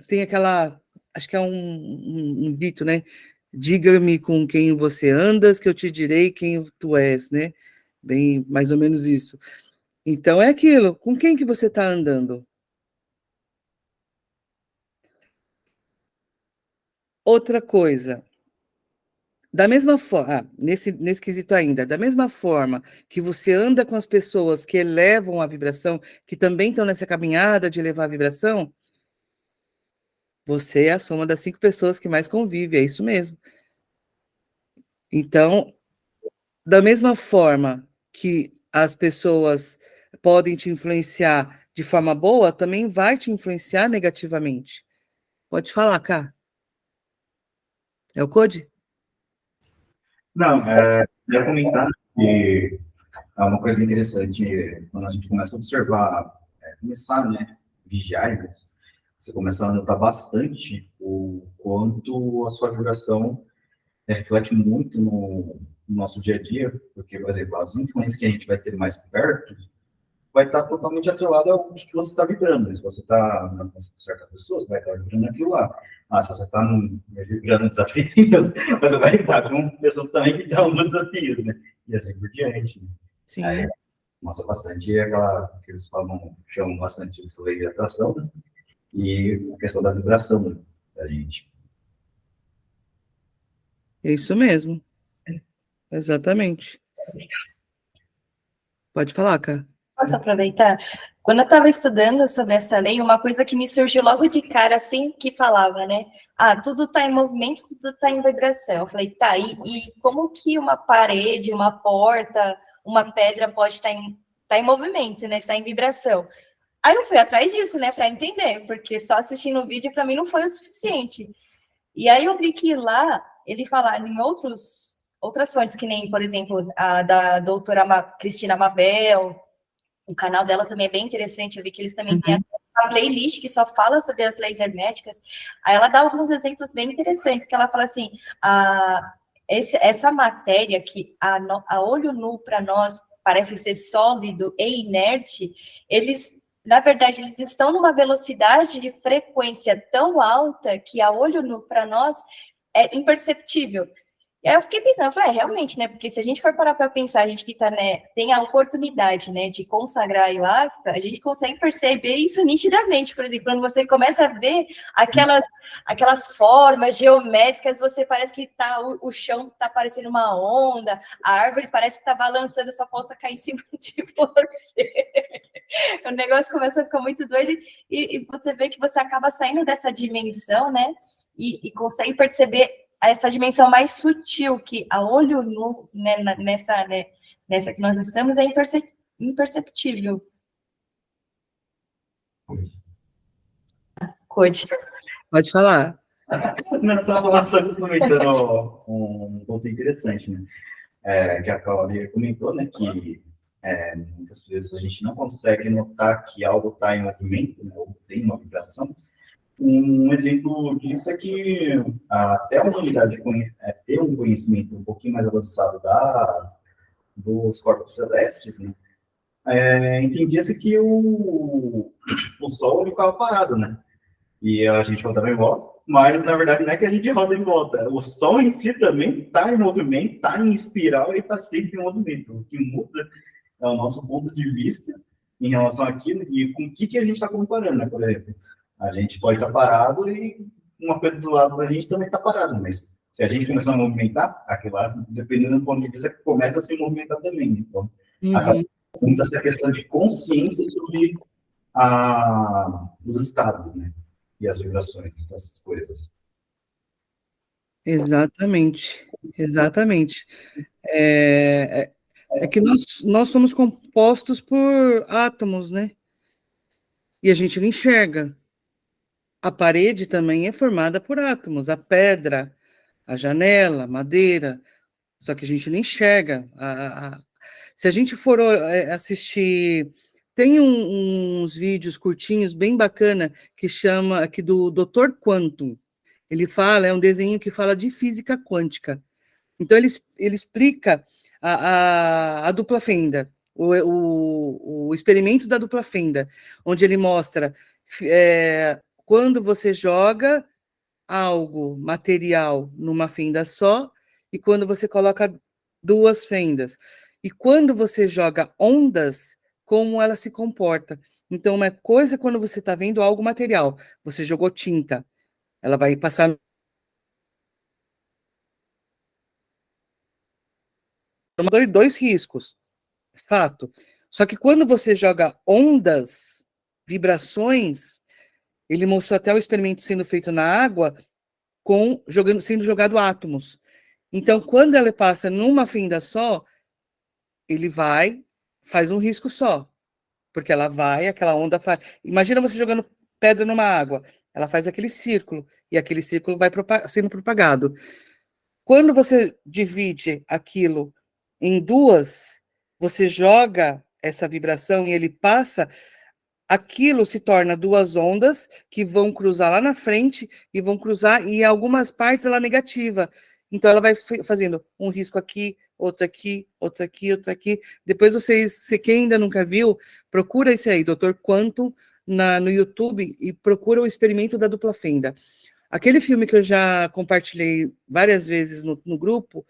tem aquela, acho que é um dito, né? Diga-me com quem você andas, que eu te direi quem tu és, né? Bem, mais ou menos isso. Então, é aquilo, com quem que você está andando? Outra coisa, da mesma forma, nesse quesito ainda, da mesma forma que você anda com as pessoas que elevam a vibração, que também estão nessa caminhada de elevar a vibração, você é a soma das 5 pessoas que mais convive, é isso mesmo. Então, da mesma forma que as pessoas podem te influenciar de forma boa, também vai te influenciar negativamente. Pode falar, Cá. É o Code? Não, ia comentar que é uma coisa interessante quando a gente começa a observar, começar, né, vigiar, né, você começa a notar bastante o quanto a sua vibração reflete muito no nosso dia a dia, porque, por exemplo, as influências que a gente vai ter mais perto vai estar totalmente atrelada ao que você está vibrando. Se você está com certas pessoas, vai estar vibrando aquilo lá. Se você está vibrando desafios, você vai estar com pessoas também que estão no desafios, né? E assim por diante. Né? Sim. Mostra bastante aquela que eles falam, chamam bastante de lei de atração, né? E a questão da vibração, né, da gente. É isso mesmo. Exatamente. Pode falar, Cá. Posso aproveitar? Quando eu estava estudando sobre essa lei, uma coisa que me surgiu logo de cara, assim, que falava, né? Tudo está em movimento, tudo está em vibração. Eu falei, tá, e como que uma parede, uma porta, uma pedra pode estar em movimento, né? Tá em vibração. Aí eu fui atrás disso, né, para entender, porque só assistindo o vídeo para mim não foi o suficiente. E aí eu vi que lá ele fala em outras fontes, que nem, por exemplo, a da doutora Cristina Mabel, o canal dela também é bem interessante, eu vi que eles também têm uma playlist que só fala sobre as leis herméticas. Aí ela dá alguns exemplos bem interessantes, que ela fala assim, essa matéria que a olho nu para nós parece ser sólido e inerte, na verdade, eles estão numa velocidade de frequência tão alta que a olho nu para nós é imperceptível. E aí eu fiquei pensando, eu falei, realmente, né? Porque se a gente for parar para pensar, a gente que tá, né, tem a oportunidade, né, de consagrar a ayahuasca, a gente consegue perceber isso nitidamente. Por exemplo, quando você começa a ver aquelas formas geométricas, você parece que o chão tá parecendo uma onda, a árvore parece que tá balançando, só falta cair em cima de você. O negócio começa a ficar muito doido e você vê que você acaba saindo dessa dimensão, né? E consegue perceber essa dimensão mais sutil, que a olho nu, né, nessa que nós estamos, é imperceptível. Code. Pode falar. Não, só comentando um ponto interessante, né? Que a Cláudia comentou, né? Que muitas vezes a gente não consegue notar que algo está em movimento, né, ou tem uma vibração. Um exemplo disso é que até a humanidade ter um conhecimento um pouquinho mais avançado dos corpos celestes, né? Entendia-se que o Sol ficava parado, né? E a gente rodava em volta, mas na verdade não é que a gente roda em volta, o Sol em si também está em movimento, está em espiral e está sempre em movimento. O que muda é o nosso ponto de vista em relação àquilo e com o que a gente está comparando, né? Por exemplo, a gente pode estar parado e uma coisa do lado da gente também está parada, mas se a gente começar a movimentar, aquilo lá, dependendo do ponto de vista, começa a se movimentar também. Então, acaba muito essa questão de consciência sobre os estados, né? E as vibrações dessas coisas. Exatamente, exatamente. É que nós somos compostos por átomos, né? E a gente não enxerga. A parede também é formada por átomos, a pedra, a janela, a madeira, só que a gente não enxerga. Se a gente for assistir, tem uns vídeos curtinhos bem bacana que chama aqui do Dr. Quantum. Ele fala, é um desenho que fala de física quântica. Então ele explica a dupla fenda, o experimento da dupla fenda, onde ele mostra quando você joga algo material numa fenda só e quando você coloca duas fendas. E quando você joga ondas, como ela se comporta. Então, uma coisa quando você está vendo algo material, você jogou tinta, ela vai passar dois riscos, fato. Só que quando você joga ondas, vibrações, ele mostrou até o experimento sendo feito na água, sendo jogado átomos. Então, quando ela passa numa fenda só, ele faz um risco só. Porque ela vai, aquela onda faz. Imagina você jogando pedra numa água, ela faz aquele círculo, e aquele círculo vai sendo propagado. Quando você divide aquilo em duas, você joga essa vibração e ele passa, aquilo se torna duas ondas que vão cruzar lá na frente e vão cruzar, e em algumas partes ela é negativa. Então ela vai fazendo um risco aqui, outro aqui, outro aqui, outro aqui. Depois se quem ainda nunca viu, procura esse aí, Dr. Quantum, no YouTube, e procura o experimento da dupla fenda. Aquele filme que eu já compartilhei várias vezes no grupo,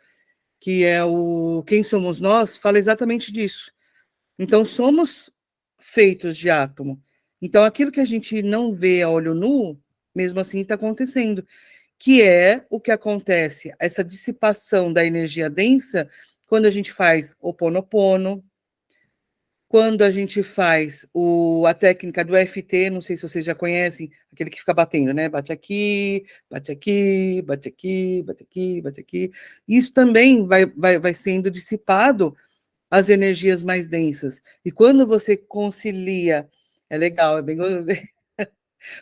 que é o Quem Somos Nós, fala exatamente disso. Então, somos feitos de átomo. Então, aquilo que a gente não vê a olho nu, mesmo assim está acontecendo, que é o que acontece, essa dissipação da energia densa, quando a gente faz Ho'oponopono, quando a gente faz a técnica do EFT, não sei se vocês já conhecem, aquele que fica batendo, né? Bate aqui, bate aqui, bate aqui, bate aqui, bate aqui. Isso também vai sendo dissipado as energias mais densas. E quando você concilia, é legal, é bem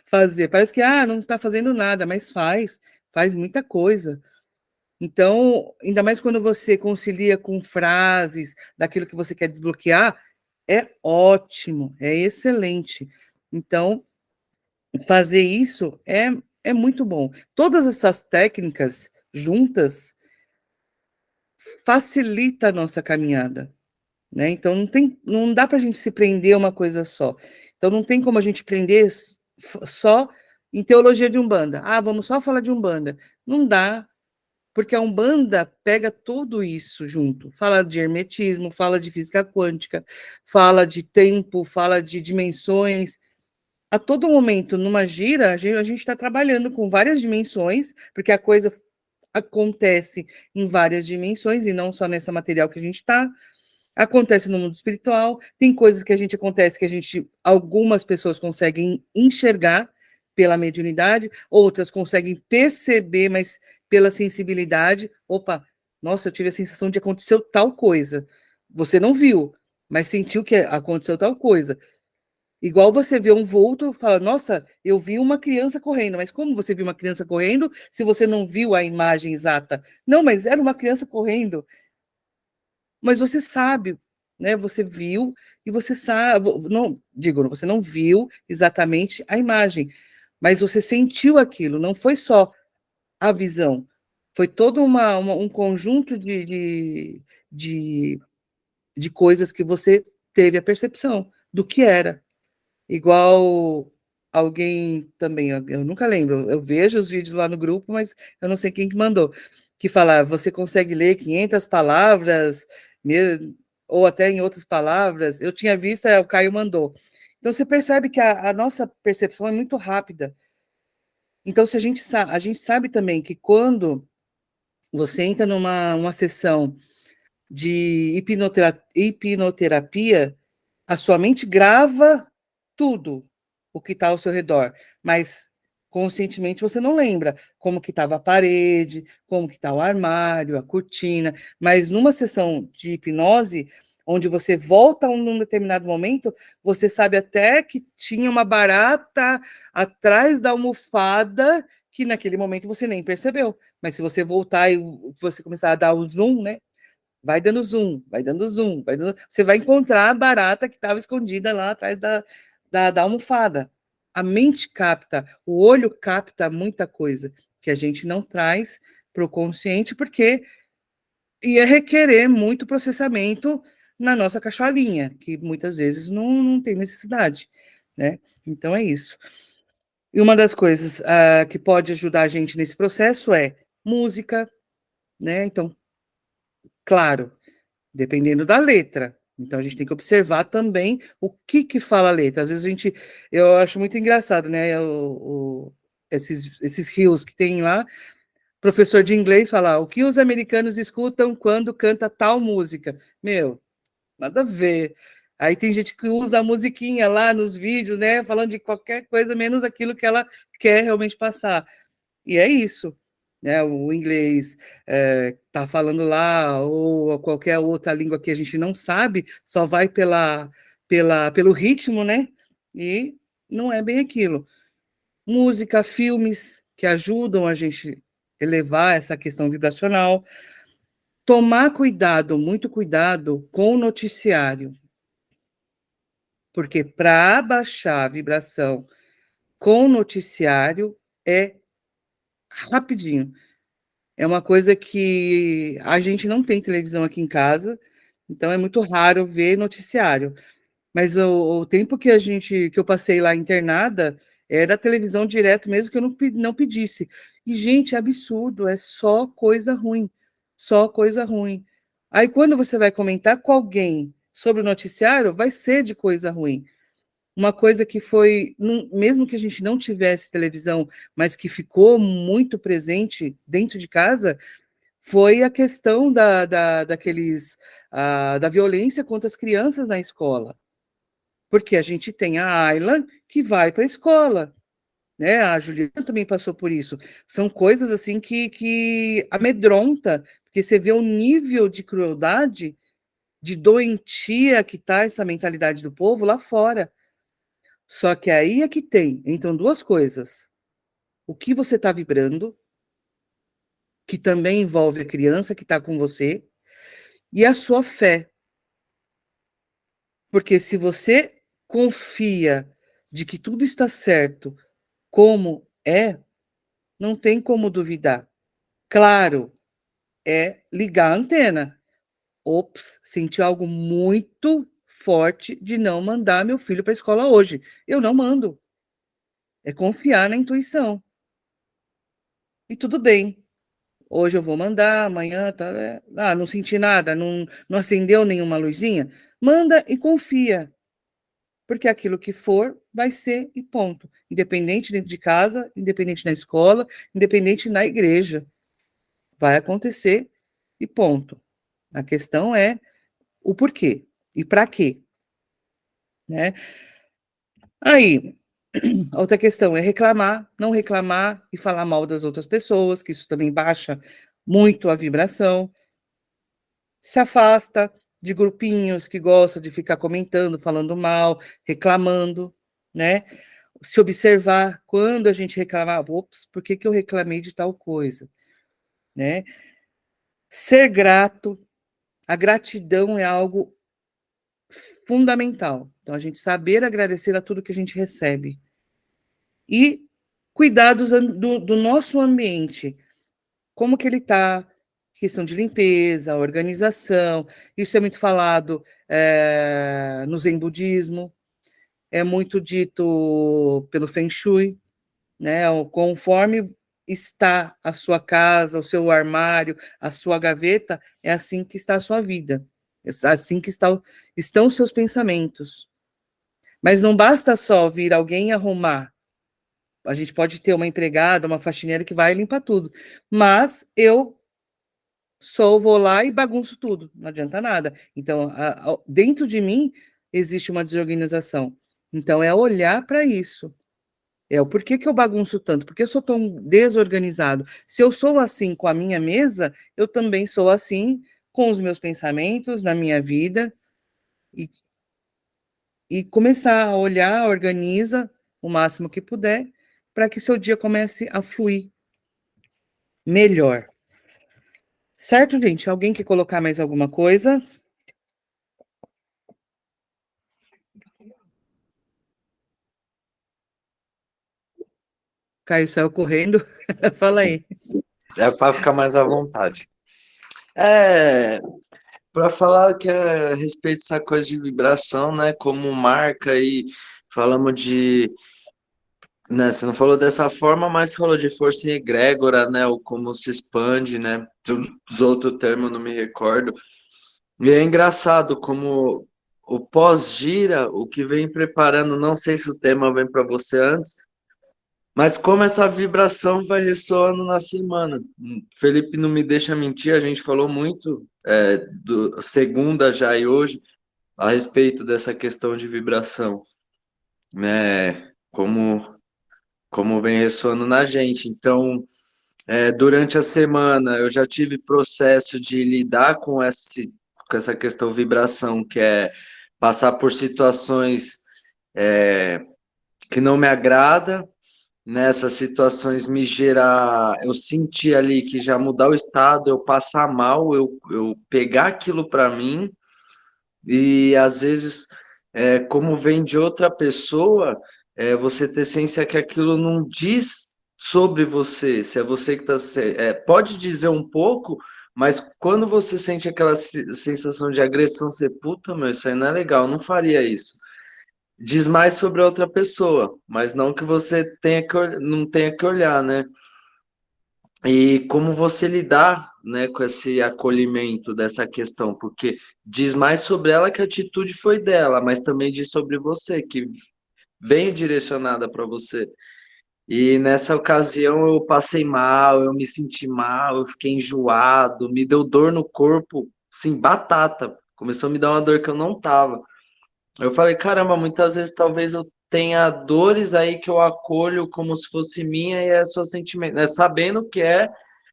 fazer. Parece que não está fazendo nada, mas faz muita coisa. Então, ainda mais quando você concilia com frases daquilo que você quer desbloquear, é ótimo, é excelente. Então, fazer isso é muito bom. Todas essas técnicas juntas facilita a nossa caminhada, né? Então, não dá para a gente se prender a uma coisa só. Então, não tem como a gente prender só em teologia de Umbanda. Vamos só falar de Umbanda. Não dá. Porque a Umbanda pega tudo isso junto. Fala de hermetismo, fala de física quântica, fala de tempo, fala de dimensões. A todo momento, numa gira, a gente está trabalhando com várias dimensões, porque a coisa acontece em várias dimensões, e não só nessa material que a gente está. Acontece no mundo espiritual, tem coisas que a gente acontece que algumas pessoas conseguem enxergar pela mediunidade, outras conseguem perceber, mas pela sensibilidade. Opa, nossa, eu tive a sensação de aconteceu tal coisa. Você não viu, mas sentiu que aconteceu tal coisa. Igual você vê um vulto, fala, nossa, eu vi uma criança correndo, mas como você viu uma criança correndo se você não viu a imagem exata? Não, mas era uma criança correndo. Mas você sabe, né? Você viu e você sabe, não, digo, você não viu exatamente a imagem, mas você sentiu aquilo, não foi só a visão, foi todo um conjunto de, de coisas que você teve a percepção do que era. Igual alguém também, eu nunca lembro, eu vejo os vídeos lá no grupo, mas eu não sei quem que mandou, que fala, você consegue ler 500 palavras, ou até em outras palavras, eu tinha visto, o Caio mandou. Então, você percebe que a nossa percepção é muito rápida. Então, se a gente sabe também que quando você entra numa uma sessão de hipnoterapia, a sua mente grava tudo o que está ao seu redor, mas conscientemente você não lembra como que estava a parede, como que está o armário, a cortina, mas numa sessão de hipnose, onde você volta num determinado momento, você sabe até que tinha uma barata atrás da almofada que naquele momento você nem percebeu, mas se você voltar e você começar a dar o zoom, né? Vai dando zoom, vai dando zoom, você vai encontrar a barata que estava escondida lá atrás da almofada. A mente capta, o olho capta muita coisa que a gente não traz para o consciente, porque ia requerer muito processamento na nossa cacholinha, que muitas vezes não tem necessidade, né? Então é isso. E uma das coisas que pode ajudar a gente nesse processo é música, né? Então, claro, dependendo da letra. Então, a gente tem que observar também o que fala a letra. Às vezes eu acho muito engraçado, né? Esses rios que tem lá, professor de inglês fala, o que os americanos escutam quando canta tal música? Meu, nada a ver. Aí tem gente que usa a musiquinha lá nos vídeos, né? Falando de qualquer coisa, menos aquilo que ela quer realmente passar. E é isso, né? O inglês tá falando lá, ou qualquer outra língua que a gente não sabe, só vai pelo ritmo, né? E não é bem aquilo. Música, filmes que ajudam a gente elevar essa questão vibracional. Tomar cuidado, muito cuidado com o noticiário, porque para abaixar a vibração com o noticiário é rapidinho. É uma coisa que a gente não tem televisão aqui em casa, então é muito raro ver noticiário. Mas o tempo que eu passei lá internada, era televisão direto, mesmo que eu não pedisse. E, gente, é absurdo, é só coisa ruim, só coisa ruim. Aí, quando você vai comentar com alguém sobre o noticiário, vai ser de coisa ruim. Uma coisa que foi, mesmo que a gente não tivesse televisão, mas que ficou muito presente dentro de casa, foi a questão da violência contra as crianças na escola. Porque a gente tem a Ayla que vai para a escola, né? A Juliana também passou por isso. São coisas assim que amedronta, porque você vê o nível de crueldade, de doentia que está essa mentalidade do povo lá fora. Só que aí é que tem, então, duas coisas. O que você está vibrando, que também envolve a criança que está com você, e a sua fé. Porque se você confia de que tudo está certo como é, não tem como duvidar. Claro, é ligar a antena. Ops, senti algo muito forte de não mandar meu filho para a escola hoje. Eu não mando. É confiar na intuição. E tudo bem. Hoje eu vou mandar, amanhã tá, não senti nada, não acendeu nenhuma luzinha. Manda e confia, porque aquilo que for vai ser e ponto. Independente dentro de casa, independente na escola, independente na igreja. Vai acontecer e ponto. A questão é o porquê e para quê, né? Aí, outra questão é reclamar, não reclamar e falar mal das outras pessoas, que isso também baixa muito a vibração. Se afasta de grupinhos que gostam de ficar comentando, falando mal, reclamando, né? Se observar quando a gente reclamar, ops, por que eu reclamei de tal coisa, né? Ser grato, a gratidão é algo fundamental. Então, a gente saber agradecer a tudo que a gente recebe. E cuidar do nosso ambiente, como que ele está, questão de limpeza, organização, isso é muito falado no Zen Budismo, é muito dito pelo Feng Shui, né? Conforme está a sua casa, o seu armário, a sua gaveta, é assim que está a sua vida, é assim que estão os seus pensamentos. Mas não basta só vir alguém arrumar. A gente pode ter uma empregada, uma faxineira que vai limpar tudo, mas eu vou lá e bagunço tudo, não adianta nada. Então, dentro de mim existe uma desorganização. Então, é olhar para isso. É o porquê que eu bagunço tanto? Por que eu sou tão desorganizado? Se eu sou assim com a minha mesa, eu também sou assim com os meus pensamentos, na minha vida, e começar a olhar, organiza o máximo que puder, para que o seu dia comece a fluir melhor. Certo, gente? Alguém quer colocar mais alguma coisa? Caio saiu correndo. Fala aí. É para ficar mais à vontade. Para falar que é a respeito dessa coisa de vibração, né? Como marca aí, falamos de, né? Você não falou dessa forma, mas falou de força em egrégora, né? Ou como se expande, né? Os outros termos eu não me recordo. E é engraçado como o pós-gira, o que vem preparando, não sei se o tema vem para você antes, mas como essa vibração vai ressoando na semana. Felipe não me deixa mentir, a gente falou muito do segunda já e hoje a respeito dessa questão de vibração, né? Como vem ressoando na gente. Então, durante a semana eu já tive processo de lidar com essa questão vibração, que é passar por situações que não me agrada. Nessas situações me gerar, eu sentir ali que já mudar o estado, eu passar mal, eu pegar aquilo para mim, e às vezes, como vem de outra pessoa, você ter ciência que aquilo não diz sobre você, se é você que está. Pode dizer um pouco, mas quando você sente aquela sensação de agressão, você, puta, meu, isso aí não é legal, eu não faria isso. Diz mais sobre a outra pessoa, mas não que você não tenha que olhar, né? E como você lidar, né, com esse acolhimento dessa questão, porque diz mais sobre ela que a atitude foi dela, mas também diz sobre você, que veio direcionada para você. E nessa ocasião eu passei mal, eu me senti mal, eu fiquei enjoado, me deu dor no corpo, sim, batata. Começou a me dar uma dor que eu não tava. Eu falei, caramba, muitas vezes talvez eu tenha dores aí que eu acolho como se fosse minha e é só sentimento, né? Sabendo que é,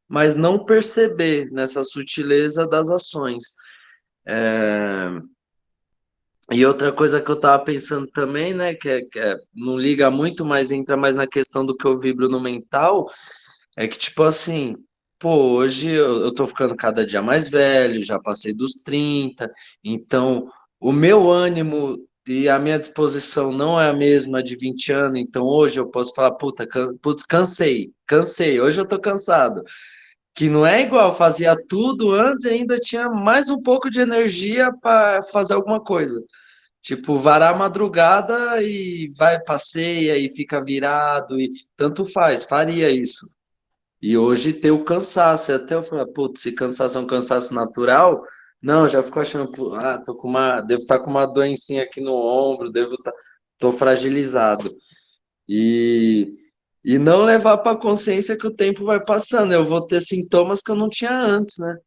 mas não perceber nessa sutileza das ações. E outra coisa que eu tava pensando também, né, não liga muito, mas entra mais na questão do que eu vibro no mental, é que, tipo assim, pô, hoje eu tô ficando cada dia mais velho, já passei dos 30, então o meu ânimo e a minha disposição não é a mesma de 20 anos, então hoje eu posso falar, putz, cansei, hoje eu tô cansado. Que não é igual, fazia tudo antes e ainda tinha mais um pouco de energia para fazer alguma coisa. Tipo, varar a madrugada e vai, passeia e fica virado e tanto faz, faria isso. E hoje tem o cansaço. E até eu falei, putz, se cansaço é um cansaço natural, não, eu já fico achando, devo estar com uma doencinha aqui no ombro, tô fragilizado. E, e não levar para a consciência que o tempo vai passando. Eu vou ter sintomas que eu não tinha antes, né?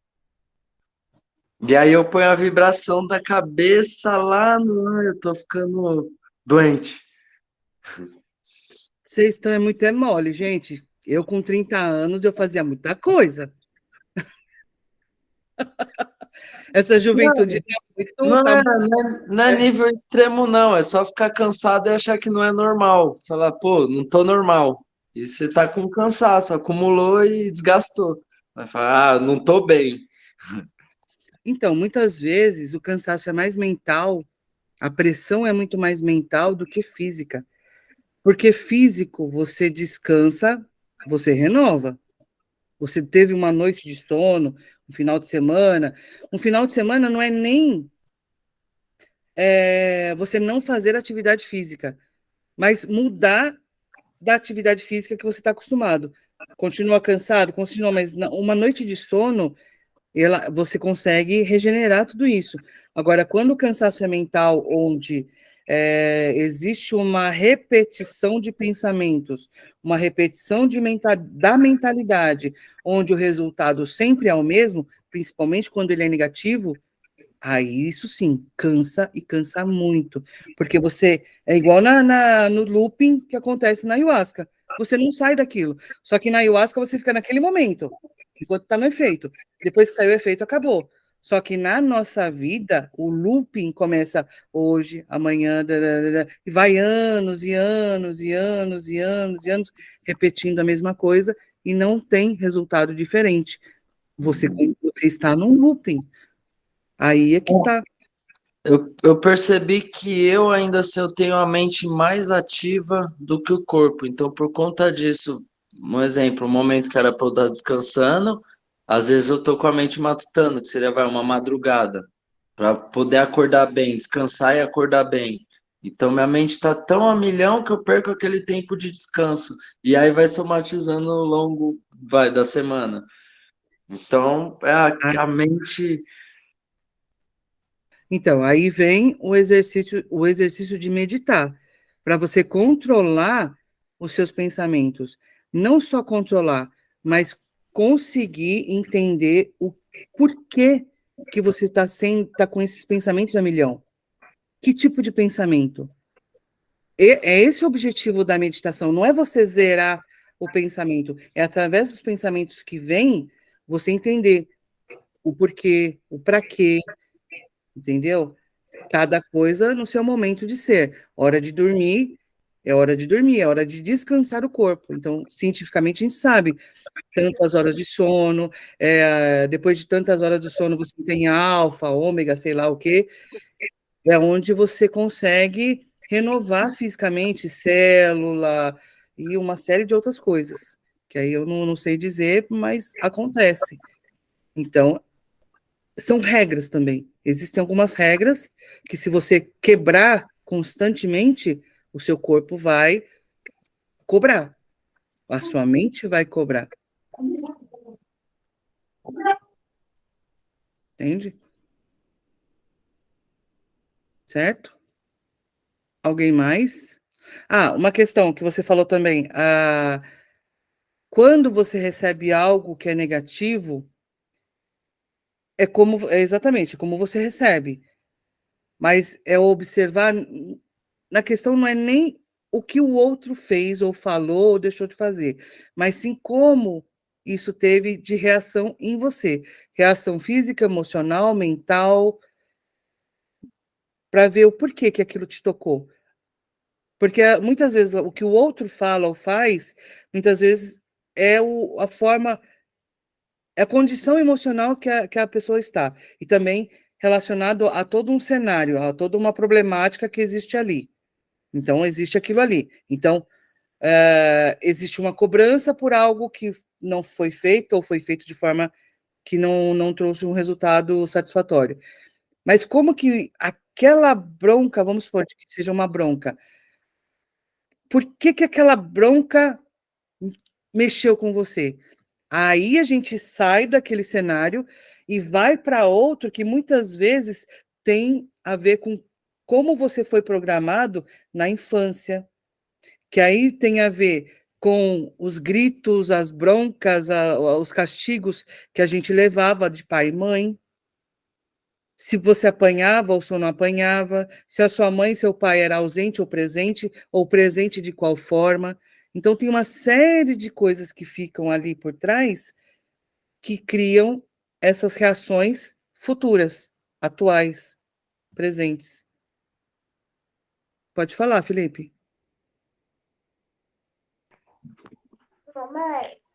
E aí eu ponho a vibração da cabeça lá no. Ai, eu tô ficando doente. Vocês estão muito mole, gente. Eu, com 30 anos, eu fazia muita coisa. Essa juventude Não tá é, muito. não é nível extremo, não. É só ficar cansado e achar que não é normal. Falar, pô, não tô normal. E você tá com cansaço, acumulou e desgastou. Vai falar, não tô bem. Então, muitas vezes, o cansaço é mais mental, a pressão é muito mais mental do que física. Porque físico, você descansa, você renova. Você teve uma noite de sono, um final de semana. Um final de semana não é nem você não fazer atividade física, mas mudar da atividade física que você está acostumado. Continua cansado? Continua, mas uma noite de sono, você consegue regenerar tudo isso. Agora, quando o cansaço é mental, onde existe uma repetição de pensamentos, uma repetição da mentalidade, onde o resultado sempre é o mesmo, principalmente quando ele é negativo, aí isso sim, cansa e cansa muito. Porque você é igual no looping que acontece na ayahuasca. Você não sai daquilo. Só que na ayahuasca você fica naquele momento, enquanto está no efeito. Depois que saiu o efeito, acabou. Só que na nossa vida, o looping começa hoje, amanhã, e vai anos e anos e anos e anos e anos repetindo a mesma coisa e não tem resultado diferente. Você está num looping. Aí é que tá. Eu percebi que eu ainda assim, eu tenho a mente mais ativa do que o corpo. Então, por conta disso, um exemplo, um momento que era para eu estar descansando, às vezes eu tô com a mente matutando, que seria uma madrugada, para poder acordar bem, descansar e acordar bem. Então, minha mente está tão a milhão que eu perco aquele tempo de descanso. E aí vai somatizando ao longo, da semana. Então, a mente. Então, aí vem o exercício de meditar, para você controlar os seus pensamentos. Não só controlar, mas conseguir entender o porquê que você tá com esses pensamentos a milhão. Que tipo de pensamento? É esse o objetivo da meditação, não é você zerar o pensamento, é através dos pensamentos que vêm, você entender o porquê, o para quê, entendeu? Cada coisa no seu momento de ser. Hora de dormir, é hora de dormir, é hora de descansar o corpo. Então, cientificamente, a gente sabe, tantas horas de sono, depois de tantas horas de sono, você tem alfa, ômega, sei lá o quê, é onde você consegue renovar fisicamente célula e uma série de outras coisas, que aí eu não sei dizer, mas acontece. Então, são regras também. Existem algumas regras que, se você quebrar constantemente, o seu corpo vai cobrar, a sua mente vai cobrar. Entende? Certo? Alguém mais? Ah, uma questão que você falou também. Quando você recebe algo que é negativo, exatamente como você recebe. Mas é observar, na questão não é nem o que o outro fez ou falou ou deixou de fazer, mas sim como isso teve de reação em você. Reação física, emocional, mental, para ver o porquê que aquilo te tocou. Porque muitas vezes o que o outro fala ou faz, muitas vezes a forma, é a condição emocional que a pessoa está. E também relacionado a todo um cenário, a toda uma problemática que existe ali. Então, existe aquilo ali. Então, existe uma cobrança por algo que não foi feito ou foi feito de forma que não trouxe um resultado satisfatório. Mas como que aquela bronca, vamos supor que seja uma bronca, por que aquela bronca mexeu com você? Aí a gente sai daquele cenário e vai para outro que muitas vezes tem a ver com como você foi programado na infância, que aí tem a ver com os gritos, as broncas, os castigos que a gente levava de pai e mãe. Se você apanhava ou se não apanhava, se a sua mãe e seu pai era ausente ou presente de qual forma. Então, tem uma série de coisas que ficam ali por trás que criam essas reações futuras, atuais, presentes. Pode falar, Felipe.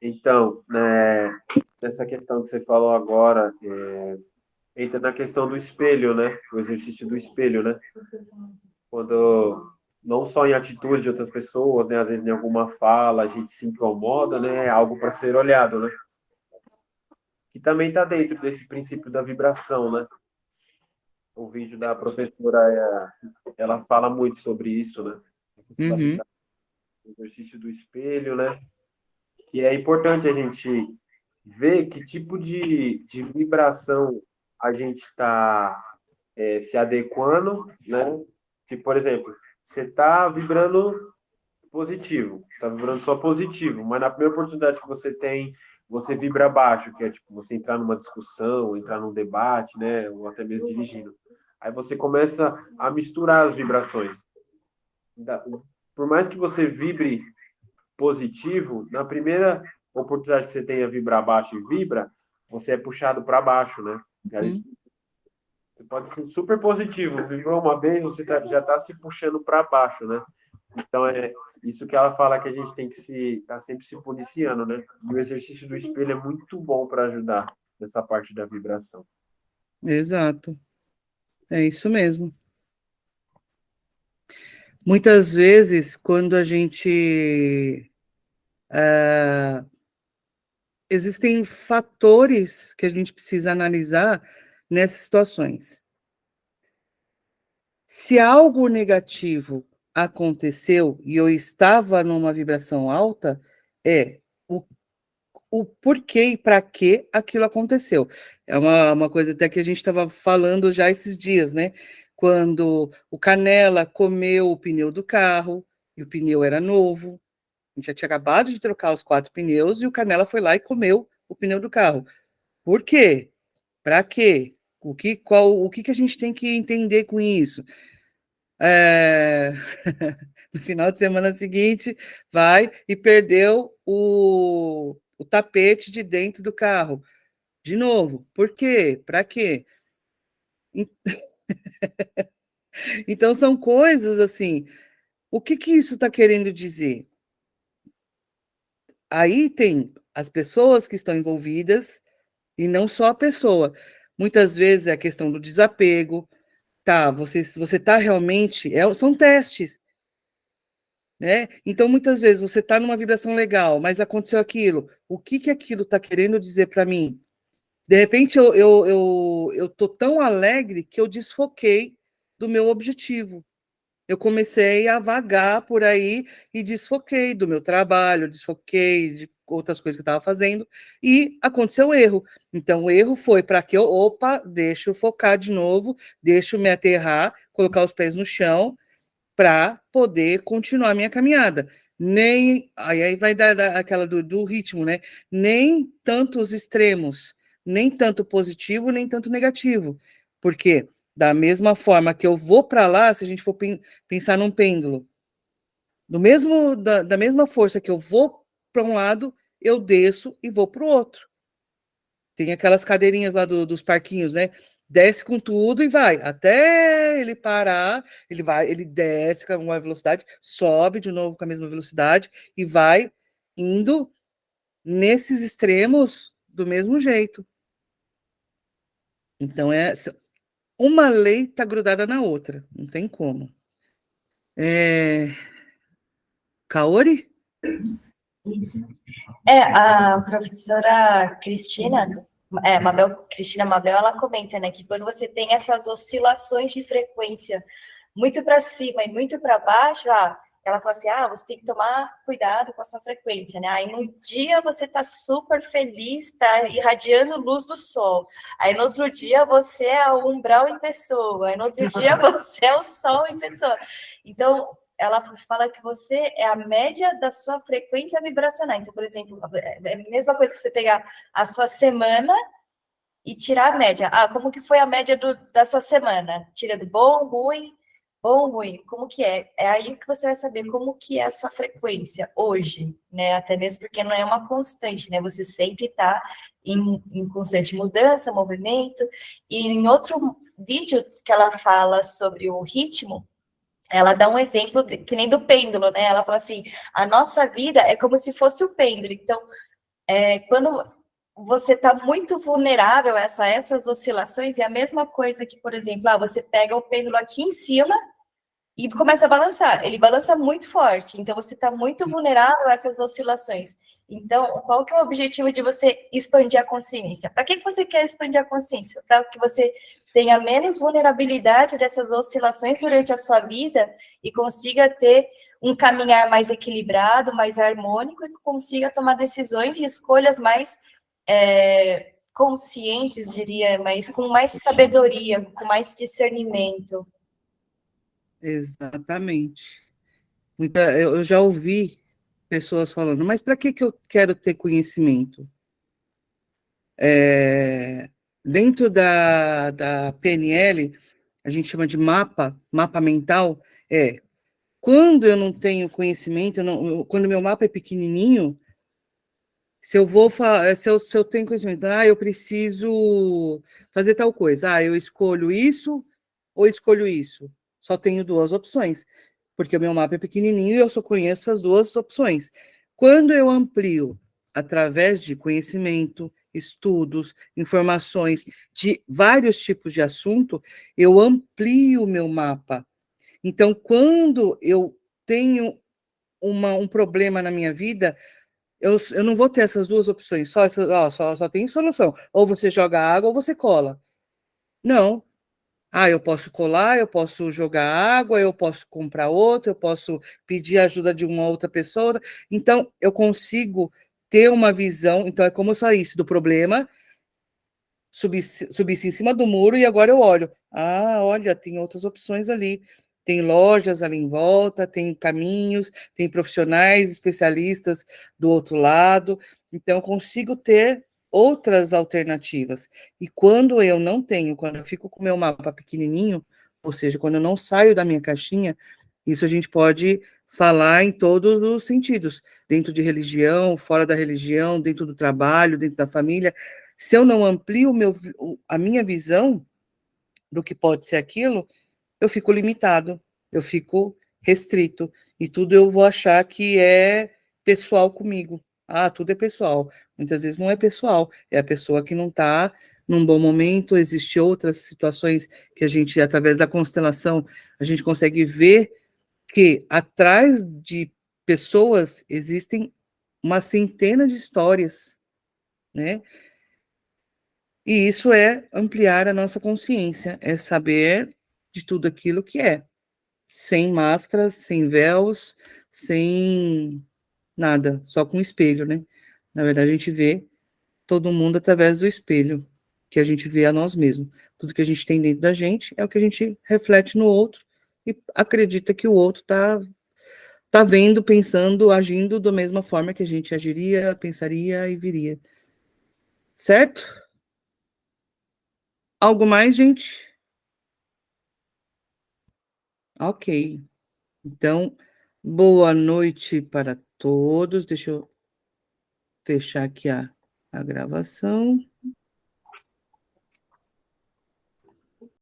Então, né, nessa questão que você falou agora, entra na questão do espelho, né? O exercício do espelho, né? Quando, não só em atitude de outras pessoas, né? Às vezes em alguma fala a gente se incomoda, né? É algo para ser olhado, né? Que também está dentro desse princípio da vibração, né? O vídeo da professora, ela fala muito sobre isso, né? Uhum. O exercício do espelho, né? Que é importante a gente ver que tipo de vibração a gente está se adequando, né? Tipo, por exemplo, você está vibrando positivo, está vibrando só positivo, mas na primeira oportunidade que você tem, você vibra baixo, que é tipo você entrar numa discussão, entrar num debate, né? Ou até mesmo dirigindo. Aí você começa a misturar as vibrações. Por mais que você vibre positivo, na primeira oportunidade que você tem a vibrar baixo e vibra, você é puxado para baixo, né? Aí você pode ser super positivo, vibrou uma vez, você já está se puxando para baixo, né? Então é isso que ela fala que a gente tem que estar sempre se policiando, né? E o exercício do espelho é muito bom para ajudar nessa parte da vibração. Exato. É isso mesmo. Muitas vezes, quando a gente... existem fatores que a gente precisa analisar nessas situações. Se algo negativo aconteceu e eu estava numa vibração alta, o porquê e para que aquilo aconteceu. É uma coisa até que a gente estava falando já esses dias, né? Quando o Canela comeu o pneu do carro, e o pneu era novo, a gente já tinha acabado de trocar os 4 pneus, e o Canela foi lá e comeu o pneu do carro. Por quê? Para quê? O que a gente tem que entender com isso? No final de semana seguinte, vai e perdeu o tapete de dentro do carro. De novo, por quê? Para quê? Então, são coisas assim. O que isso está querendo dizer? Aí tem as pessoas que estão envolvidas e não só a pessoa. Muitas vezes é a questão do desapego. Tá, você está realmente... são testes. Né? Então, muitas vezes, você está numa vibração legal, mas aconteceu aquilo. O que aquilo está querendo dizer para mim? De repente, eu estou tão alegre que eu desfoquei do meu objetivo. Eu comecei a vagar por aí e desfoquei do meu trabalho, desfoquei de outras coisas que eu estava fazendo, e aconteceu o erro. Então, o erro foi para que deixa eu focar de novo, deixa eu me aterrar, colocar os pés no chão, para poder continuar a minha caminhada. Aí vai dar aquela do ritmo, né? Nem tanto os extremos, nem tanto positivo, nem tanto negativo. Porque da mesma forma que eu vou para lá, se a gente for pensar num pêndulo, da mesma força que eu vou para um lado, eu desço e vou para o outro. Tem aquelas cadeirinhas lá dos parquinhos, né? Desce com tudo e vai. Até ele parar, ele desce com uma velocidade, sobe de novo com a mesma velocidade e vai indo nesses extremos do mesmo jeito. Então, uma lei está grudada na outra, não tem como. Kaori? Isso. A professora Cristina, Cristina Mabel, ela comenta, né, que quando você tem essas oscilações de frequência muito para cima e muito para baixo, ela fala assim, você tem que tomar cuidado com a sua frequência, né? Aí no dia você tá super feliz, tá irradiando luz do sol. Aí no outro dia você é o umbral em pessoa. Aí no outro dia você é o sol em pessoa. Então, ela fala que você é a média da sua frequência vibracional. Então, por exemplo, é a mesma coisa que você pegar a sua semana e tirar a média. Como que foi a média da sua semana? Tira do bom, ruim, como que é? É aí que você vai saber como que é a sua frequência hoje, né? Até mesmo porque não é uma constante, né? Você sempre está em constante mudança, movimento. E em outro vídeo que ela fala sobre o ritmo, ela dá um exemplo que nem do pêndulo, né? Ela fala assim, a nossa vida é como se fosse o pêndulo. Então, quando você está muito vulnerável a essas oscilações, é a mesma coisa que, por exemplo, você pega o pêndulo aqui em cima e começa a balançar. Ele balança muito forte, então você está muito vulnerável a essas oscilações. Então, qual que é o objetivo de você expandir a consciência? Para que você quer expandir a consciência? Para que você tenha menos vulnerabilidade dessas oscilações durante a sua vida e consiga ter um caminhar mais equilibrado, mais harmônico e consiga tomar decisões e escolhas mais conscientes, diria, mas com mais sabedoria, com mais discernimento. Exatamente. Eu já ouvi pessoas falando, mas para que eu quero ter conhecimento? Dentro da PNL, a gente chama de mapa mental, quando eu não tenho conhecimento, quando meu mapa é pequenininho, se eu tenho conhecimento, eu preciso fazer tal coisa, eu escolho isso ou escolho isso. Só tenho duas opções, porque o meu mapa é pequenininho e eu só conheço as duas opções. Quando eu amplio através de conhecimento, estudos, informações de vários tipos de assunto, eu amplio o meu mapa. Então, quando eu tenho um problema na minha vida, eu não vou ter essas duas opções, só tem solução. Ou você joga água ou você cola. Não. Eu posso colar, eu posso jogar água, eu posso comprar outro, eu posso pedir ajuda de uma outra pessoa. Então, eu consigo ter uma visão. Então, é como eu saísse do problema, subisse em cima do muro e agora eu olho. Olha, tem outras opções ali. Tem lojas ali em volta, tem caminhos, tem profissionais, especialistas do outro lado. Então, eu consigo ter outras alternativas. E quando eu não tenho, quando eu fico com o meu mapa pequenininho, ou seja, quando eu não saio da minha caixinha, isso a gente pode falar em todos os sentidos, dentro de religião, fora da religião, dentro do trabalho, dentro da família. Se eu não amplio a minha visão do que pode ser aquilo, eu fico limitado, eu fico restrito, e tudo eu vou achar que é pessoal comigo. Tudo é pessoal. Muitas vezes não é pessoal, é a pessoa que não está num bom momento, existem outras situações que a gente, através da constelação, a gente consegue ver que atrás de pessoas existem uma centena de histórias, né? E isso é ampliar a nossa consciência, é saber de tudo aquilo que é, sem máscaras, sem véus, sem nada, só com espelho, né? Na verdade, a gente vê todo mundo através do espelho, que a gente vê a nós mesmos. Tudo que a gente tem dentro da gente é o que a gente reflete no outro e acredita que o outro tá vendo, pensando, agindo da mesma forma que a gente agiria, pensaria e viria. Certo? Algo mais, gente? Ok. Então, boa noite para todos. Deixa eu fechar aqui a gravação.